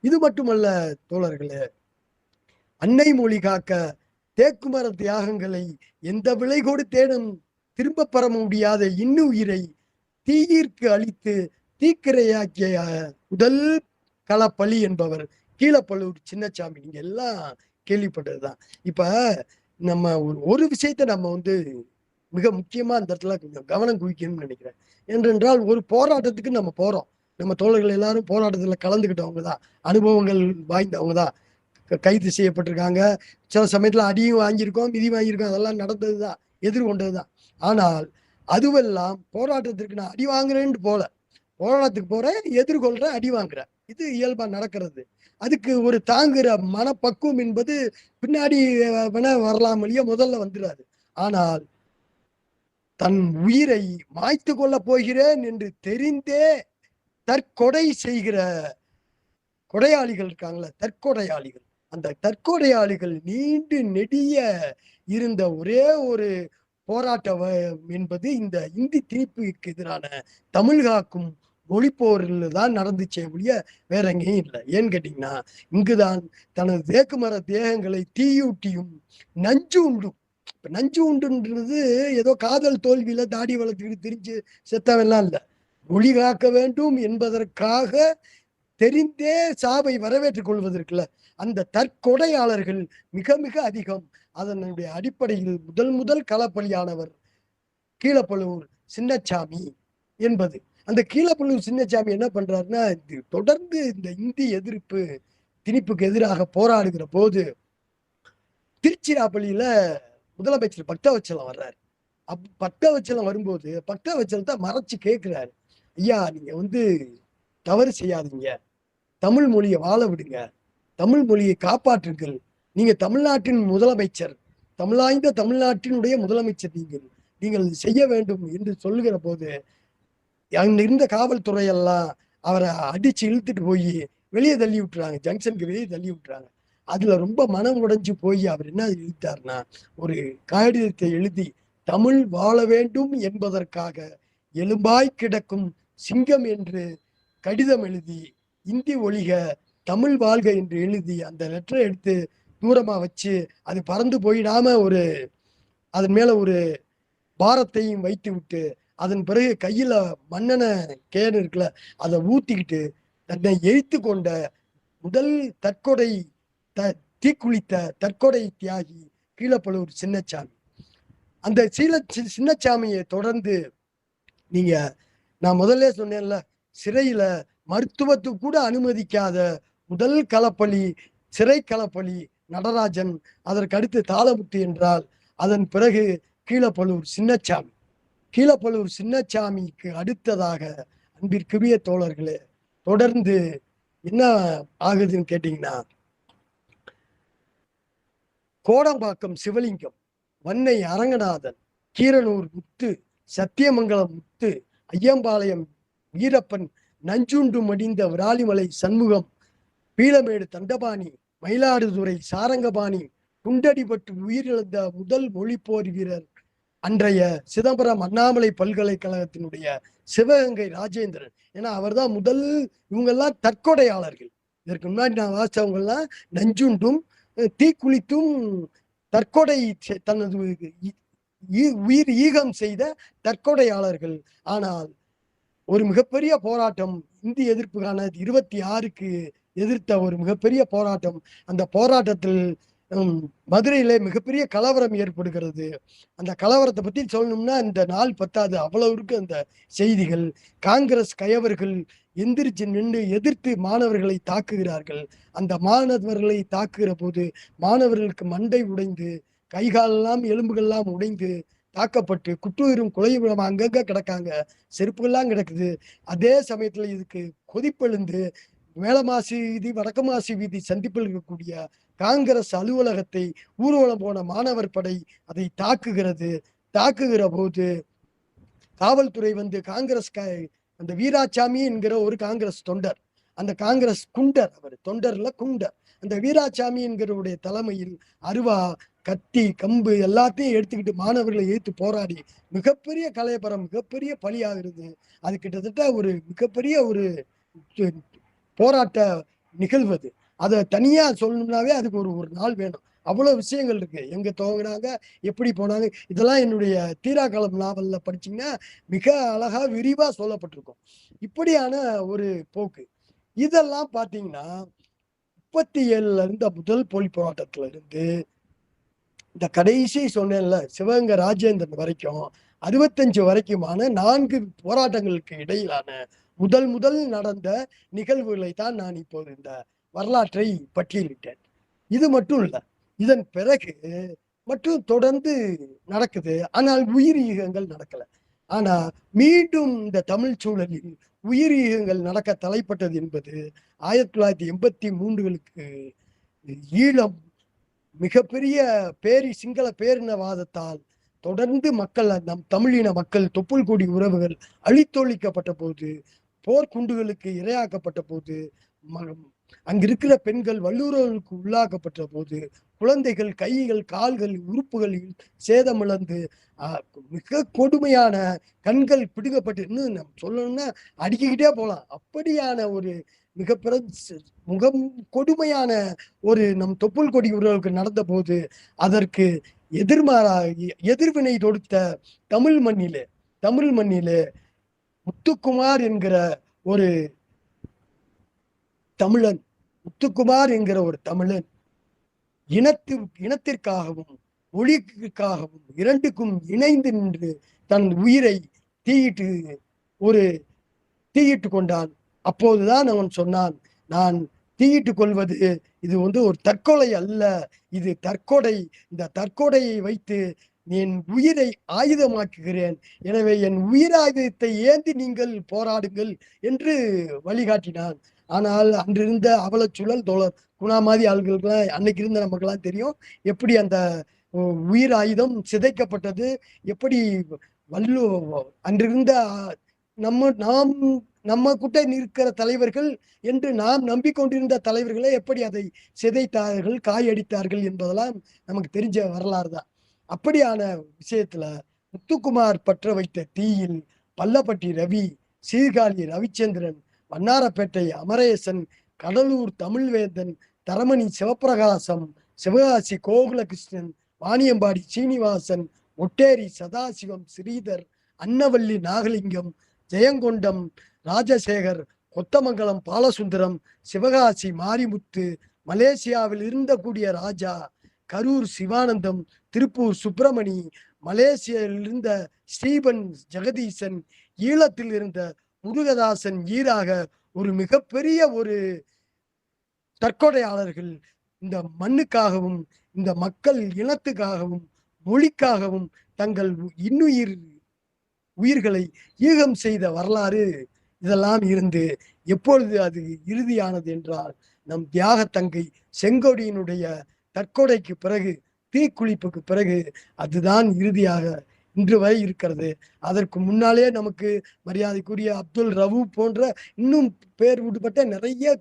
இது மட்டுமல்ல தோழர்களே, அன்னை மொழி காக்க தேக்குமர தியாகங்களை எந்த விலை கொடுத்தேனும் திரும்ப பெற முடியாத இன்னுயிரை தீயிற்கு அழித்து தீக்கிரையாக்கிய முதல் களப்பலி என்பவர் கீழப்பழுவூர் சின்னசாமி. நீங்க எல்லாம் கேள்விப்பட்டதுதான். இப்ப நம்ம ஒரு விஷயத்த நம்ம மிக முக்கியமா இந்த இடத்துல கொஞ்சம் கவனம் குவிக்கணும்னு நினைக்கிறேன். என்றென்றால், ஒரு போராட்டத்துக்கு நம்ம போறோம். நம்ம தோழர்கள் எல்லாரும் போராட்டத்துல கலந்துக்கிட்டவங்க தான், அனுபவங்கள் வாய்ந்தவங்க தான். கைது செய்யப்பட்டிருக்காங்க, சில சமயத்துல அடியும் வாங்கியிருக்கோம், மிதி வாங்கியிருக்கோம், அதெல்லாம் நடந்ததுதான், எதிர்கொண்டதுதான். ஆனால் அதுவெல்லாம் போராட்டத்திற்கு நான் அடி வாங்குறேன்னு போல, போராட்டத்துக்கு போறேன், எதிர்கொள்றேன், அடி வாங்குறேன். இது இயல்பா நடக்கிறது. அதுக்கு ஒரு தாங்குற மனப்பக்குவம் என்பது பின்னாடி வேணா வரலாம், இல்லையா, முதல்ல வந்துடாது. ஆனால் தன் உயிரை மாய்த்து கொள்ள போகிறேன் என்று தெரிந்தே தற்கொடை செய்கிற கொடையாளிகள் இருக்காங்களே, தற்கொடையாளிகள். அந்த தற்கொடையாளிகள் நீண்டு நெடிய இருந்த ஒரே ஒரு போராட்டம் என்பது இந்த இந்தி திணிப்புக்கு எதிரான தமிழ் காக்கும் மொழிப்போரில் தான் நடந்துச்சே ஒழிய வேற எங்கேயும் இல்லை. ஏன்னு கேட்டீங்கன்னா, இங்குதான் தனது தேக்குமர தேகங்களை தீயூட்டியும் நஞ்சு உண்டும். இப்ப நஞ்சு உண்டுன்றது ஏதோ காதல் தோல்வியில தாடி வளர்த்துக்கிட்டு திரிஞ்சு செத்தவெல்லாம் இல்லை. மொழி காக்க வேண்டும் என்பதற்காக தெரிந்தே சாவை வரவேற்றுக் கொள்வதற்குல அந்த தற்கொடையாளர்கள் மிக மிக அதிகம். அதனுடைய அடிப்படையில் முதல் களப்பலியானவர் கீழப்பழுவூர் சின்னசாமி என்பது. அந்த கீழப்பழுவூர் சின்னசாமி என்ன பண்றாருன்னா, தொடர்ந்து இந்த இந்தி எதிர்ப்பு திணிப்புக்கு எதிராக போராடுகிற போது திருச்சிராப்பள்ளியில முதலமைச்சர் பக்தவச்சலம் வர்றாரு. பக்தவச்சலம் வரும்போது பக்தவச்சலத்தை மறைச்சு கேட்கிறாரு, ஐயா நீங்க தவறு செய்யாதீங்க, தமிழ் மொழியை வாழ விடுங்க, தமிழ் மொழியை காப்பாற்றுங்கள், நீங்க தமிழ்நாட்டின் முதலமைச்சர், தமிழாய்ந்த தமிழ்நாட்டினுடைய முதலமைச்சர், நீங்கள் செய்ய வேண்டும் என்று சொல்லுகிற போது அங்க இருந்த காவல்துறை எல்லாம் அவரை அடிச்சு இழுத்துட்டு போய் வெளியே தள்ளி விட்டுறாங்க, ஜங்ஷனுக்கு வெளியே தள்ளி விட்டுறாங்க. அதுல ரொம்ப மனம் உடைஞ்சு போய் அவர் என்ன எழுதிட்டார்னா, ஒரு காகிதத்தை எழுதி தமிழ் வாழ வேண்டும் என்பதற்காக எலும்பாய் கிடக்கும் சிங்கம் என்று கடிதம் எழுதி இந்தி ஒழிக தமிழ் வாழ்க என்று எழுதி அந்த லெட்டரை எடுத்து தூரமா வச்சு அது பறந்து போயிடாம அதன் மேல ஒரு பாரத்தையும் வைத்து விட்டு அதன் பிறகு கையில மண்ணெண்ண கேன் இருக்குல்ல அதை ஊத்திக்கிட்டு தன்னை எரித்து கொண்ட முதல் தற்கொலை தீக்குளித்த தற்கொலை தியாகி கீழப்பழுவூர் சின்னசாமி. அந்த சின்னசாமியை தொடர்ந்து நான் முதல்ல சொன்னேன்ல, சிறையில மருத்துவத்துக்கு கூட அனுமதிக்காத முதல் களப்பலி சிறை களப்பலி நடராஜன், அதற்கு அடுத்து தாளமுத்து என்றால் அதன் பிறகு கீழப்பழுவூர் சின்னசாமி. கீழப்பழுவூர் சின்னசாமிக்கு அடுத்ததாக அன்பிற்குரிய தோழர்களே தொடர்ந்து என்ன ஆகுதுன்னு கேட்டீங்கன்னா, கோடம்பாக்கம் சிவலிங்கம், வன்னை அரங்கநாதன், கீரனூர் முத்து, சத்தியமங்கலம் முத்து, ஐயம்பாளையம் வீரப்பன், நஞ்சுண்டு மடிந்த விராலிமலை சண்முகம், பீளமேடு தண்டபாணி, மயிலாடுதுறை சாரங்கபாணி, குண்டடிபட்டு உயிரிழந்த முதல் மொழிப்போர் வீரர் அன்றைய சிதம்பரம் அண்ணாமலை பல்கலைக்கழகத்தினுடைய சிவகங்கை ராஜேந்திரன். ஏன்னா அவர்தான் முதல், இவங்கெல்லாம் தற்கொடையாளர்கள். இதற்கு முன்னாடி நான் வாசிச்சவங்கெல்லாம் நஞ்சுண்டும் தீக்குளித்தும் தற்கொடை தனது உயிர் ஈகம் செய்த தற்கொடையாளர்கள். ஆனால் ஒரு மிகப்பெரிய போராட்டம், இந்தி எதிர்ப்புக்கான 26க்கு எதிர்த்த ஒரு மிகப்பெரிய போராட்டம். அந்த போராட்டத்தில் மதுரையில மிகப்பெரிய கலவரம் ஏற்படுகிறது. அந்த கலவரத்தை பத்தி சொல்லணும்னா இந்த நாள் பத்தாது, அவ்வளவு இருக்கு அந்த செய்திகள். காங்கிரஸ் கயவர்கள் எந்திரிச்சு நின்று எதிர்த்து மாணவர்களை தாக்குகிறார்கள். அந்த மாணவர்களை தாக்குகிற போது மாணவர்களுக்கு மண்டை உடைந்து கைகாலெல்லாம் எலும்புகள்லாம் உடைந்து தாக்கப்பட்டு குற்றுயிரும் குலையுமா அங்கங்க கிடக்காங்க, செருப்புகள்லாம் கிடக்குது. அதே சமயத்துல இதுக்கு கொதிப்பெழுந்து மேலமாசி வீதி வடக்கமாசி வீதி சந்திப்பில் இருக்கக்கூடிய காங்கிரஸ் அலுவலகத்தை ஊர்வலம் போன மாணவர் படை அதை தாக்குகிறது. தாக்குகிற போது காவல்துறை காங்கிரஸ் அந்த வீராசாமி என்கிற ஒரு காங்கிரஸ் தொண்டர், அந்த காங்கிரஸ் குண்டர், அவர் தொண்டர்ல குண்டர், அந்த வீராசாமி என்கிறவருடைய தலைமையில் அருவா கத்தி கம்பு எல்லாத்தையும் எடுத்துக்கிட்டு மாணவர்களை எதிர்த்து போராடி மிகப்பெரிய கலையபரம், மிகப்பெரிய பலியாகிறது. அது கிட்டத்தட்ட ஒரு மிகப்பெரிய ஒரு போராட்ட நிகழ்வது. அதை தனியா சொல்லணும்னாவே அதுக்கு ஒரு நாள் வேணும். அவ்வளவு விஷயங்கள் இருக்கு. எங்க துவங்கினாங்க, எப்படி போனாங்க, இதெல்லாம் என்னுடைய தீராக்காலம் நாவல்ல படிச்சீங்கன்னா மிக அழகா விரிவா சொல்லப்பட்டிருக்கும். இப்படியான ஒரு போக்கு. இதெல்லாம் பாத்தீங்கன்னா 37ல இருந்த முதல் போலி போராட்டத்துல இருந்து இந்த கடைசி சொன்னேன்ல சிவகங்கை ராஜேந்திரன் வரைக்கும் 65 வரைக்குமான 4 போராட்டங்களுக்கு இடையிலான முதல் நடந்த நிகழ்வுகளை தான் நான் இப்போது இந்த வரலாற்றை பட்டியலிட்டேன். இது மட்டும் இல்ல, இதன் பிறகு மட்டும் தொடர்ந்து நடக்குது. ஆனால் உயிர் ஈகங்கள் நடக்கல. ஆனா மீண்டும் இந்த தமிழ் சூழலில் உயிர் ஈகங்கள் நடக்க தலைப்பட்டது என்பது 1983களுக்கு ஈழம் மிகப்பெரிய சிங்கள பேரினவாதத்தால் தொடர்ந்து மக்கள், நம் தமிழின மக்கள் தொப்புள் கொடி உறவுகள் அழித்தொழிக்கப்பட்ட போது, போர்க்குண்டுகளுக்கு இரையாக்கப்பட்ட போது, அங்கிருக்கிற பெண்கள் வல்லுறவுகளுக்கு உள்ளாக்கப்பட்ட போது, குழந்தைகள் கைகள் கால்கள் உறுப்புகளில் சேதமிழந்து மிக கொடுமையான கண்கள் பிடுங்கப்பட்டு, இன்னும் நம்ம சொல்லணும்னா அடிக்கிட்டே போகலாம். அப்படியான ஒரு முகம் கொடுமையான ஒரு நம் தொப்புள் கொடி உறவுக்கு நடந்த போது அதற்கு எதிர்வினை தொடுத்த தமிழ் மண்ணிலே முத்துக்குமார் என்கிற ஒரு தமிழன், இனத்திற்காகவும் மொழிக்காகவும் இரண்டுக்கும் இணைந்து நின்று தன் உயிரை தீயிட்டு ஒரு தீயிட்டு கொண்டான். அப்போதுதான் அவன் சொன்னான், நான் தீயிட்டு கொள்வது இது ஒரு தற்கொலை அல்ல, இது தற்கொலை. இந்த தற்கொலையை வைத்து என் உயிரை ஆயுதமாக்குகிறேன். எனவே என் உயிராயுதத்தை ஏந்தி நீங்கள் போராடுங்கள் என்று வழிகாட்டினான். ஆனால் அன்றிருந்த அவலச்சூழல் தோழர் குணாமாதி ஆள்களுக்கெல்லாம் அன்னைக்கு இருந்த நமக்கெல்லாம் தெரியும் எப்படி அந்த உயிர் ஆயுதம் சிதைக்கப்பட்டது, எப்படி வல்லு அன்றிருந்த நாம் நம்ம கிட்ட நிற்கிற தலைவர்கள் என்று நாம் நம்பிக்கொண்டிருந்த தலைவர்களை எப்படி அதை சிதைத்தார்கள், காயடித்தார்கள் என்பதெல்லாம் நமக்கு தெரிஞ்ச வரலாறு தான். அப்படியான விஷயத்துல முத்துக்குமார் பற்ற வைத்த தீயில் பல்லப்பட்டி ரவி, சீர்காழி ரவிச்சந்திரன், வண்ணாரப்பேட்டை அமரேசன், கடலூர் தமிழ்வேந்தன், தரமணி சிவப்பிரகாசம், சிவகாசி கோகுலகிருஷ்ணன், வாணியம்பாடி சீனிவாசன், ஒட்டேரி சதாசிவம் ஸ்ரீதர், அன்னவல்லி நாகலிங்கம், ஜெயங்கொண்டம் ராஜசேகர், கொத்தமங்கலம் பாலசுந்தரம், சிவகாசி மாரிமுத்து, மலேசியாவில் இருந்தக்கூடிய ராஜா, கரூர் சிவானந்தம், திருப்பூர் சுப்பிரமணி, மலேசியாவில் இருந்த ஸ்டீபன் ஜெகதீசன், ஈழத்தில் இருந்த முருகதாசன் ஈராக ஒரு மிகப்பெரிய ஒரு தற்கொலையாளர்கள் இந்த மண்ணுக்காகவும் இந்த மக்கள் இனத்துக்காகவும் மொழிக்காகவும் தங்கள் உயிர்களை ஈகம் செய்த வரலாறு இதெல்லாம் இருந்து எப்பொழுது அது இறுதியானது என்றால் நம் தியாக தங்கை செங்கோடியினுடைய தற்கொலைக்கு பிறகு, தீக்குளிப்புக்கு பிறகு அதுதான் இறுதியாக இன்று வரை இருக்கிறது. அதற்கு முன்னாலே நமக்கு மரியாதைக்குரிய அப்துல் ரவு போன்ற இன்னும் பேர் விடுபட்ட நிறைய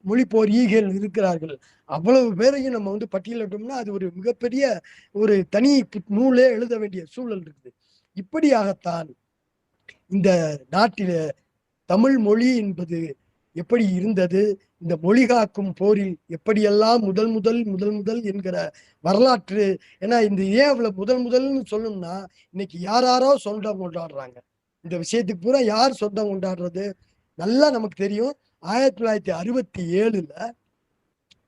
மொழிப்போர் ஈகைகள் இருக்கிறார்கள். அவ்வளவு பேரையும் நம்ம பட்டியலிட்டோம்னா அது ஒரு மிகப்பெரிய ஒரு தனி நூலே எழுத வேண்டிய சூழல் இருக்குது. இப்படியாகத்தான் இந்த நாட்டில தமிழ் மொழி என்பது எப்படி இருந்தது, இந்த மொழி காக்கும் போரில் எப்படியெல்லாம் முதல் என்கிற வரலாற்று. ஏன்னா இந்த ஏன் அவ்வளவு முதல்னு சொல்லணும்னா இன்னைக்கு யாரோ சொந்தம் கொண்டாடுறாங்க. இந்த விஷயத்துக்கு பூரா யார் சொந்தம் கொண்டாடுறது நல்லா நமக்கு தெரியும். 1967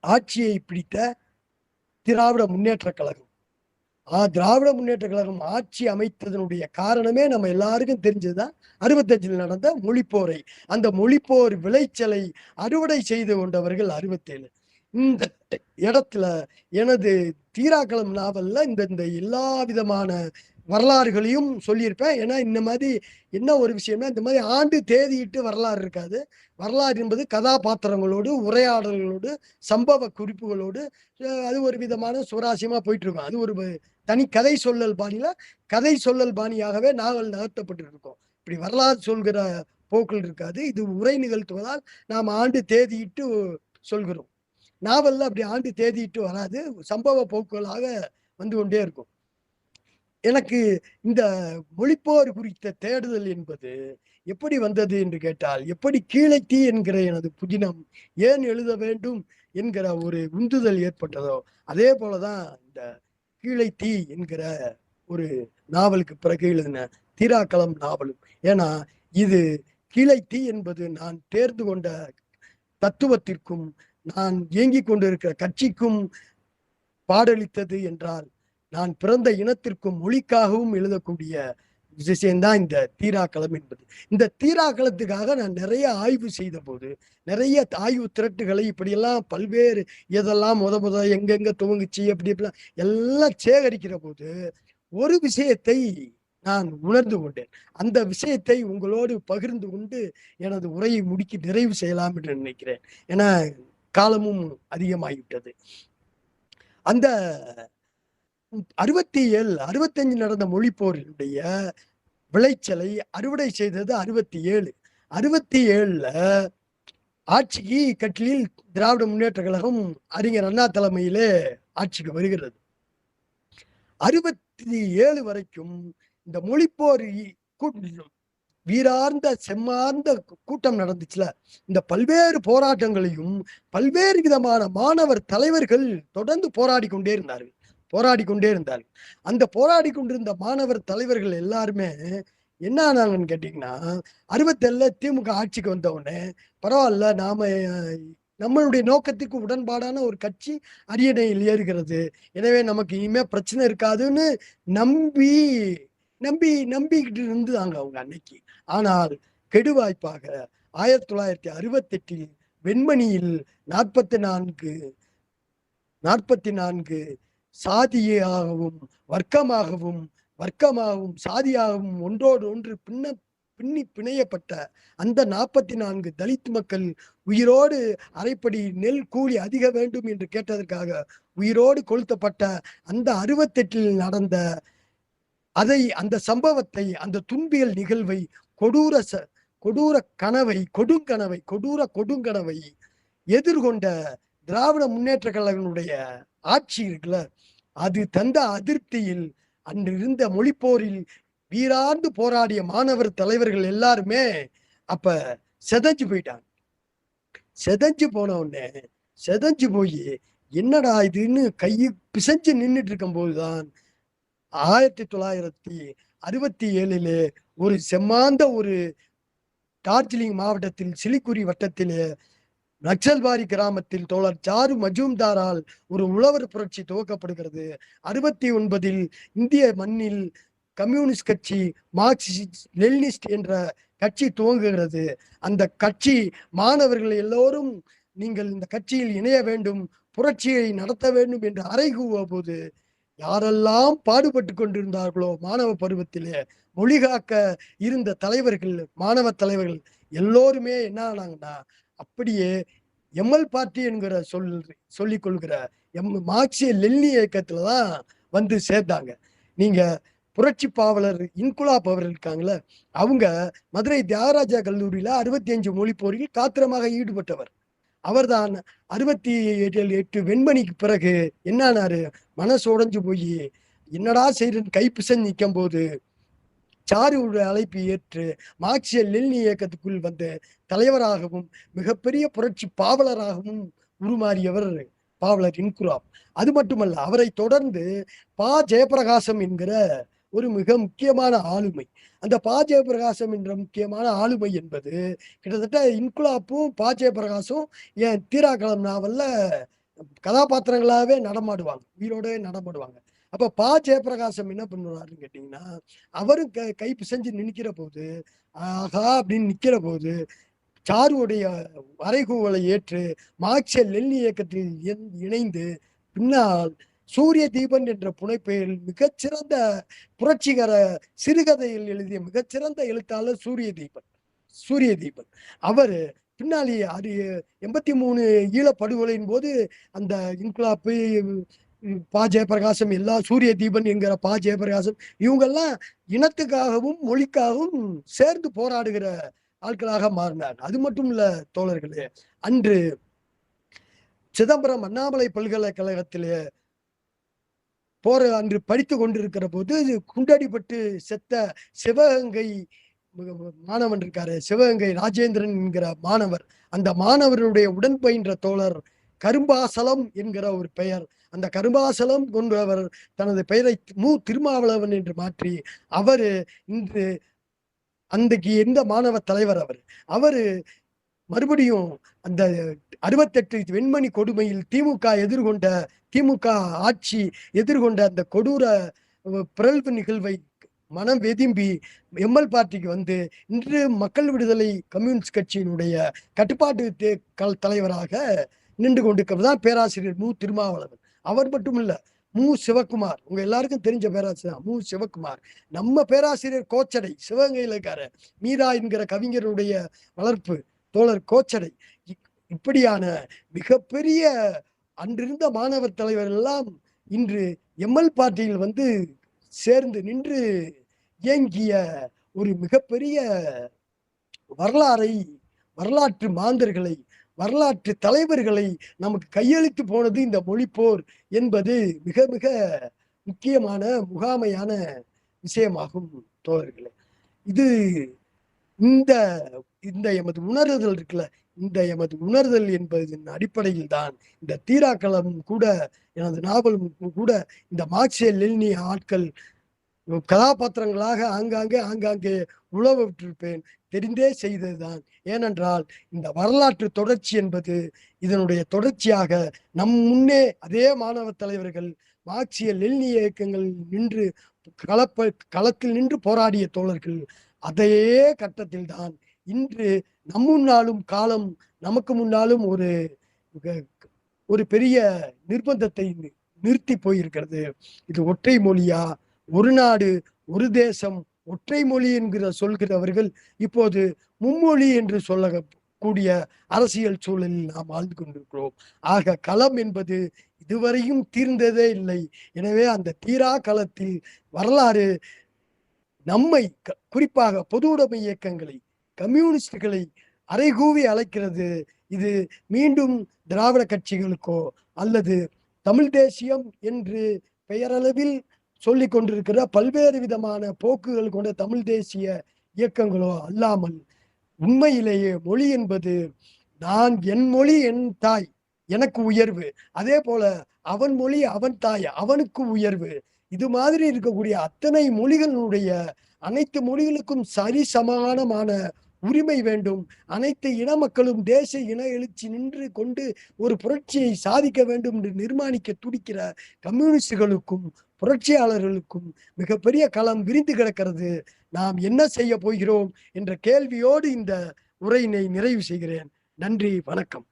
ஆட்சியை பிடித்த திராவிட முன்னேற்ற கழகம், திராவிட முன்னேற்ற கழகம் ஆட்சி அமைத்ததனுடைய காரணமே நம்ம எல்லாருக்கும் தெரிஞ்சதுதான் 65 நடந்த மொழிப்போரை. அந்த மொழிப்போர் விளைச்சலை அறுவடை செய்து கொண்டவர்கள் 67. இந்த இடத்துல எனது தீராக்களம் நாவல்ல இந்த எல்லா விதமான வரலாறுகளையும் சொல்லியிருப்பேன். ஏன்னா இந்த மாதிரி என்ன ஒரு விஷயம்னா இந்த மாதிரி ஆண்டு தேதியிட்டு வரலாறு இருக்காது. வரலாறு என்பது கதாபாத்திரங்களோடு, உரையாடல்களோடு, சம்பவ குறிப்புகளோடு அது ஒரு விதமான சுவாரஸ்யமா போயிட்டு இருக்கும். அது ஒரு தனி கதை சொல்லல் பாணியாகவே நாவல் நகர்த்தப்பட்டு இருக்கும். இப்படி வரலாறு சொல்கிற போக்கள் இருக்காது. இது உரை நிகழ்த்துவதால் நாம் ஆண்டு தேதியிட்டு சொல்கிறோம். நாவல்ல அப்படி ஆண்டு தேதியிட்டு வராது, சம்பவ போக்குகளாக வந்து கொண்டே இருக்கும். எனக்கு இந்த மொழிப்போர் குறித்த தேடுதல் என்பது எப்படி வந்தது என்று கேட்டால், எப்படி கீழைத்தீ என்கிற எனது புதினம் ஏன் எழுத வேண்டும் என்கிற ஒரு உந்துதல் ஏற்பட்டதோ அதே போலதான் இந்த கீழைத்தீ என்கிற ஒரு நாவலுக்கு பிறகு எழுதின தீராக்களம் நாவலும். ஏன்னா இது கீழைத்தீ என்பது நான் தேர்ந்து கொண்ட தத்துவத்திற்கும் நான் இயங்கிக் கொண்டிருக்கிற கட்சிக்கும் பாடளித்தது என்றால், நான் பிறந்த இனத்திற்கும் மொழிக்காகவும் எழுதக்கூடிய விஷயம்தான் இந்த தீராக்களம் என்பது. இந்த தீராக்களத்துக்காக நான் நிறைய ஆய்வு செய்த போது, நிறைய ஆய்வு திரட்டுகளை இப்படியெல்லாம் பல்வேறு எதெல்லாம் எங்கெங்க துவங்குச்சு எப்படிலாம் எல்லாம் சேகரிக்கிற போது ஒரு விஷயத்தை நான் உணர்ந்து கொண்டேன். அந்த விஷயத்தை உங்களோடு பகிர்ந்து கொண்டு எனது உரையை நிறைவு செய்யலாம் என்று நினைக்கிறேன். ஏன்னா காலமும் அதிகமாகிவிட்டது. அந்த 65 நடந்த மொழிப்போரினுடைய விளைச்சலை அறுவடை செய்தது 67. 67 ஆட்சிக்கு கட்சியில் திராவிட முன்னேற்ற கழகம் அறிஞர் அண்ணா தலைமையிலே ஆட்சிக்கு வருகிறது. 67 வரைக்கும் இந்த மொழிப்போர் வீரார்ந்த செம்மார்ந்த கூட்டம் நடந்துச்சுல. இந்த பல்வேறு போராட்டங்களையும் பல்வேறு விதமான மாணவர் தலைவர்கள் தொடர்ந்து போராடி கொண்டே இருந்தார்கள். அந்த போராடி கொண்டிருந்த மாணவர் தலைவர்கள் எல்லாருமே என்ன ஆனாங்கன்னு கேட்டீங்கன்னா, 67 திமுக ஆட்சிக்கு வந்த உடனே பரவாயில்ல, நம்மளுடைய நோக்கத்திற்கு உடன்பாடான ஒரு கட்சி அரியணையில் ஏறுகிறது, எனவே நமக்கு இனிமே பிரச்சனை இருக்காதுன்னு நம்பி நம்பிக்கிட்டு இருந்தாங்க அவங்க அன்னைக்கு. ஆனால் கெடுவாய்ப்பாக 1968 வெண்மணியில் 44 சாதியாகவும் வர்க்கமாகவும் சாதியாகவும் ஒன்றோடு ஒன்று பின்னி பிணையப்பட்ட அந்த 44 தலித் மக்கள் உயிரோடு அரைப்படி நெல் கூலி அதிக வேண்டும் என்று கேட்டதற்காக உயிரோடு கொளுத்தப்பட்ட அந்த 68 நடந்த அந்த சம்பவத்தை, அந்த துன்பியல் நிகழ்வை, கொடுங்கனவை எதிர்கொண்ட திராவிட முன்னேற்ற கழகங்களுடைய ஆட்சி இருக்குல்ல, அது தந்த அதிருப்தியில் அன்று இருந்த மொழிப்போரில் வீரார்ந்து போராடிய மாணவர் தலைவர்கள் எல்லாருமே அப்ப செதஞ்சு போயிட்டாங்க. செதஞ்சு போய் என்னடா இதுன்னு கையை பிசைஞ்சு நின்றுட்டு இருக்கும் போதுதான் 1967 ஒரு செம்மாந்த ஒரு டார்ஜிலிங் மாவட்டத்தில் சிலிகுரி வட்டத்திலே நக்சல்பாரி கிராமத்தில் தோழர் சாரு மஜூம்தாரால் ஒரு உழவர் புரட்சி துவக்கப்படுகிறது. 69 இந்திய மண்ணில் கம்யூனிஸ்ட் கட்சி, மார்க்சிஸ்ட் லெனினிஸ்ட் என்ற கட்சி துவங்குகிறது. அந்த கட்சி மாணவர்கள் எல்லோரும் நீங்கள் இந்த கட்சியில் இணைய வேண்டும், புரட்சியை நடத்த வேண்டும் என்று அறைகூவ போது யாரெல்லாம் பாடுபட்டு கொண்டிருந்தார்களோ மாணவ பருவத்திலே மொழி காக்க இருந்த தலைவர்கள், மாணவ தலைவர்கள் எல்லோருமே என்ன ஆனாங்கன்னா அப்படியே எம்எல் பார்ட்டி என்கிற சொல்லிக் கொள்கிற மார்க்சிய லெனின் இயக்கத்துலதான் வந்து சேர்ந்தாங்க. நீங்க புரட்சி பாவலர் இன்குலாப் அவர் இருக்காங்களே, அவங்க மதுரை தியாகராஜா கல்லூரியில 65 மொழி போரில் காத்திரமாக ஈடுபட்டவர். அவர்தான் 68 வெண்மணிக்கு பிறகு என்னானாரு, மனசு உடைஞ்சு போய் என்னடா செய்யறன்னு கைப்பிசன் நிற்கும் போது சாருடைய அழைப்பு ஏற்று மார்க்சிய லெனின் இயக்கத்துக்குள் வந்த தலைவராகவும் மிகப்பெரிய புரட்சி பாவலராகவும் உருமாறியவர் பாவலர் இன்குலாப். அது மட்டுமல்ல, அவரை தொடர்ந்து பா ஜெயபிரகாசம் என்கிற ஒரு மிக முக்கியமான ஆளுமை. அந்த பா ஜெயபிரகாசம் என்ற முக்கியமான ஆளுமை என்பது கிட்டத்தட்ட இன்குலாப்பும் பா ஜெயபிரகாசும் என் தீராக்களம் நாவல்ல கதாபாத்திரங்களாவே நடமாடுவாங்க, உயிரோட நடமாடுவாங்க. அப்ப பா ஜெயபிரகாசம் என்ன பண்ணுவாருன்னு கேட்டீங்கன்னா, அவரும் கை பிசைஞ்சு நிற்கிற போது, ஆகா அப்படின்னு நிக்கிற போது சாருடைய அறைகூவலை ஏற்று மார்க்சிய லெனின் இயக்கத்தில் இணைந்து பின்னால் சூரிய தீபன் என்ற புனைப்பெயரில் மிகச்சிறந்த புரட்சிகர சிறுகதையில் எழுதிய மிகச்சிறந்த எழுத்தாளர் சூரிய தீபன் அவர் பின்னாலே 83 ஈழப்படுகொலையின் போது அந்த இன்குலாப்பு, பா ஜெயபிரகாசம், எல்லா சூரிய தீபன் என்கிற பா ஜெயபிரகாசம் இவங்கெல்லாம் இனத்துக்காகவும் மொழிக்காகவும் சேர்ந்து போராடுகிற ஆட்களாக மாறினார். அது மட்டும் இல்ல தோழர்களே, அன்று சிதம்பரம் அண்ணாமலை பல்கலைக்கழகத்திலே அன்று படித்து கொண்டிருக்கிற போது குண்டடிப்பட்டு செத்த சிவகங்கை மாணவன் இருக்காரு, சிவகங்கை ராஜேந்திரன் என்கிற மாணவர். அந்த மாணவருடைய உடன் பயின்ற தோழர் கரும்பாசலம் என்கிற ஒரு பெயர். அந்த கரும்பாசலம் கொண்டவர் தனது பெயரை திருமாவளவன் என்று மாற்றி அவரு இன்று அன்றைக்கு எந்த மாணவ தலைவர் அவரு மறுபடியும் அந்த 68 வெண்மணி கொடுமையில் திமுக ஆட்சி எதிர்கொண்ட அந்த கொடூர பிறழ்வு நிகழ்வை மனம் வெதும்பி எம்எல் பார்ட்டிக்கு வந்து இன்று மக்கள் விடுதலை கம்யூனிஸ்ட் கட்சியினுடைய கட்டுப்பாட்டு தலைவராக நின்று கொண்டிருக்கிறதுதான் பேராசிரியர் திருமாவளவன். அவர் மட்டும் இல்ல, சிவகுமார், உங்க எல்லாருக்கும் தெரிஞ்ச பேராசிரியர் சிவகுமார், நம்ம பேராசிரியர் கோச்சடை, சிவகங்கையில இருக்கார மீரா என்கிற கவிஞருடைய வளர்ப்பு தோழர் கோச்சடை, இப்படியான மிகப்பெரிய அன்றிருந்த மாணவர் தலைவர் எல்லாம் இன்று எம்எல் பார்ட்டியில் வந்து சேர்ந்து நின்று இயங்கிய ஒரு மிகப்பெரிய வரலாற்று மாந்தர்களை, வரலாற்று தலைவர்களை நமக்கு கையளித்து போனது இந்த மொழிப்போர் என்பது மிக மிக முக்கியமான முகாமையான விஷயமாகும் தோழர்களே. இது இந்த எமது உணர்தல் இருக்குல்ல, இந்த எமது உணர்தல் என்பதன் அடிப்படையில் தான் இந்த தீராக்களம் கூட, எனது நாவலும் கூட இந்த மார்க்சிய லெனினிய ஆட்கள் கதாபாத்திரங்களாக ஆங்காங்கே உழவ விட்டிருப்பேன், தெரிந்தே செய்ததுதான். ஏனென்றால் இந்த வரலாற்று தொடர்ச்சி என்பது இதனுடைய தொடர்ச்சியாக நம் முன்னே அதே மாணவ தலைவர்கள் மார்க்சிய லெனினிய இயக்கங்கள் நின்று களத்தில் நின்று போராடிய தோழர்கள். அதே கட்டத்தில் தான் இன்று நம் முன்னாலும் காலம் நமக்கு முன்னாலும் ஒரு பெரிய நிர்பந்தத்தை நிறுத்தி போயிருக்கிறது. இது ஒற்றை மொழியா, ஒரு நாடு ஒரு தேசம், ஒற்றை மொழி என்கிற சொல்கிறவர்கள் இப்போது மும்மொழி என்று சொல்லக்கூடிய அரசியல் சூழலில் நாம் வாழ்ந்து கொண்டிருக்கிறோம். ஆக களம் என்பது இதுவரையும் தீர்ந்ததே இல்லை. எனவே அந்த தீரா களத்தில் வரலாறு நம்மை குறிப்பாக பொது உடைமை இயக்கங்களை, கம்யூனிஸ்டுகளை அறைகூவி அழைக்கிறது. இது மீண்டும் திராவிட கட்சிகளுக்கோ அல்லது தமிழ் தேசியம் என்று பெயரளவில் சொல்லிக் கொண்டிருக்கிற பல்வேறு விதமான போக்குகள் கொண்ட தமிழ் தேசிய இயக்கங்களோ அல்லாமல், உண்மையிலேயே மொழி என்பது என் மொழி என் தாய் எனக்கு உயர்வு, அதே போல அவன் மொழி அவன் தாய் அவனுக்கு உயர்வு. இது மாதிரி இருக்கக்கூடிய அத்தனை மொழிகளுடைய அனைத்து மொழிகளுக்கும் சரிசமானமான உரிமை வேண்டும். அனைத்து இன மக்களும் தேச இன எழுச்சி நின்று கொண்டு ஒரு புரட்சியை சாதிக்க வேண்டும் என்று நிர்மாணிக்க துடிக்கிற கம்யூனிஸ்டுகளுக்கும் புரட்சியாளர்களுக்கும் மிகப்பெரிய களம் விரிந்து கிடக்கிறது. நாம் என்ன செய்ய போகிறோம் என்ற கேள்வியோடு இந்த உரையினை நிறைவு செய்கிறேன். நன்றி, வணக்கம்.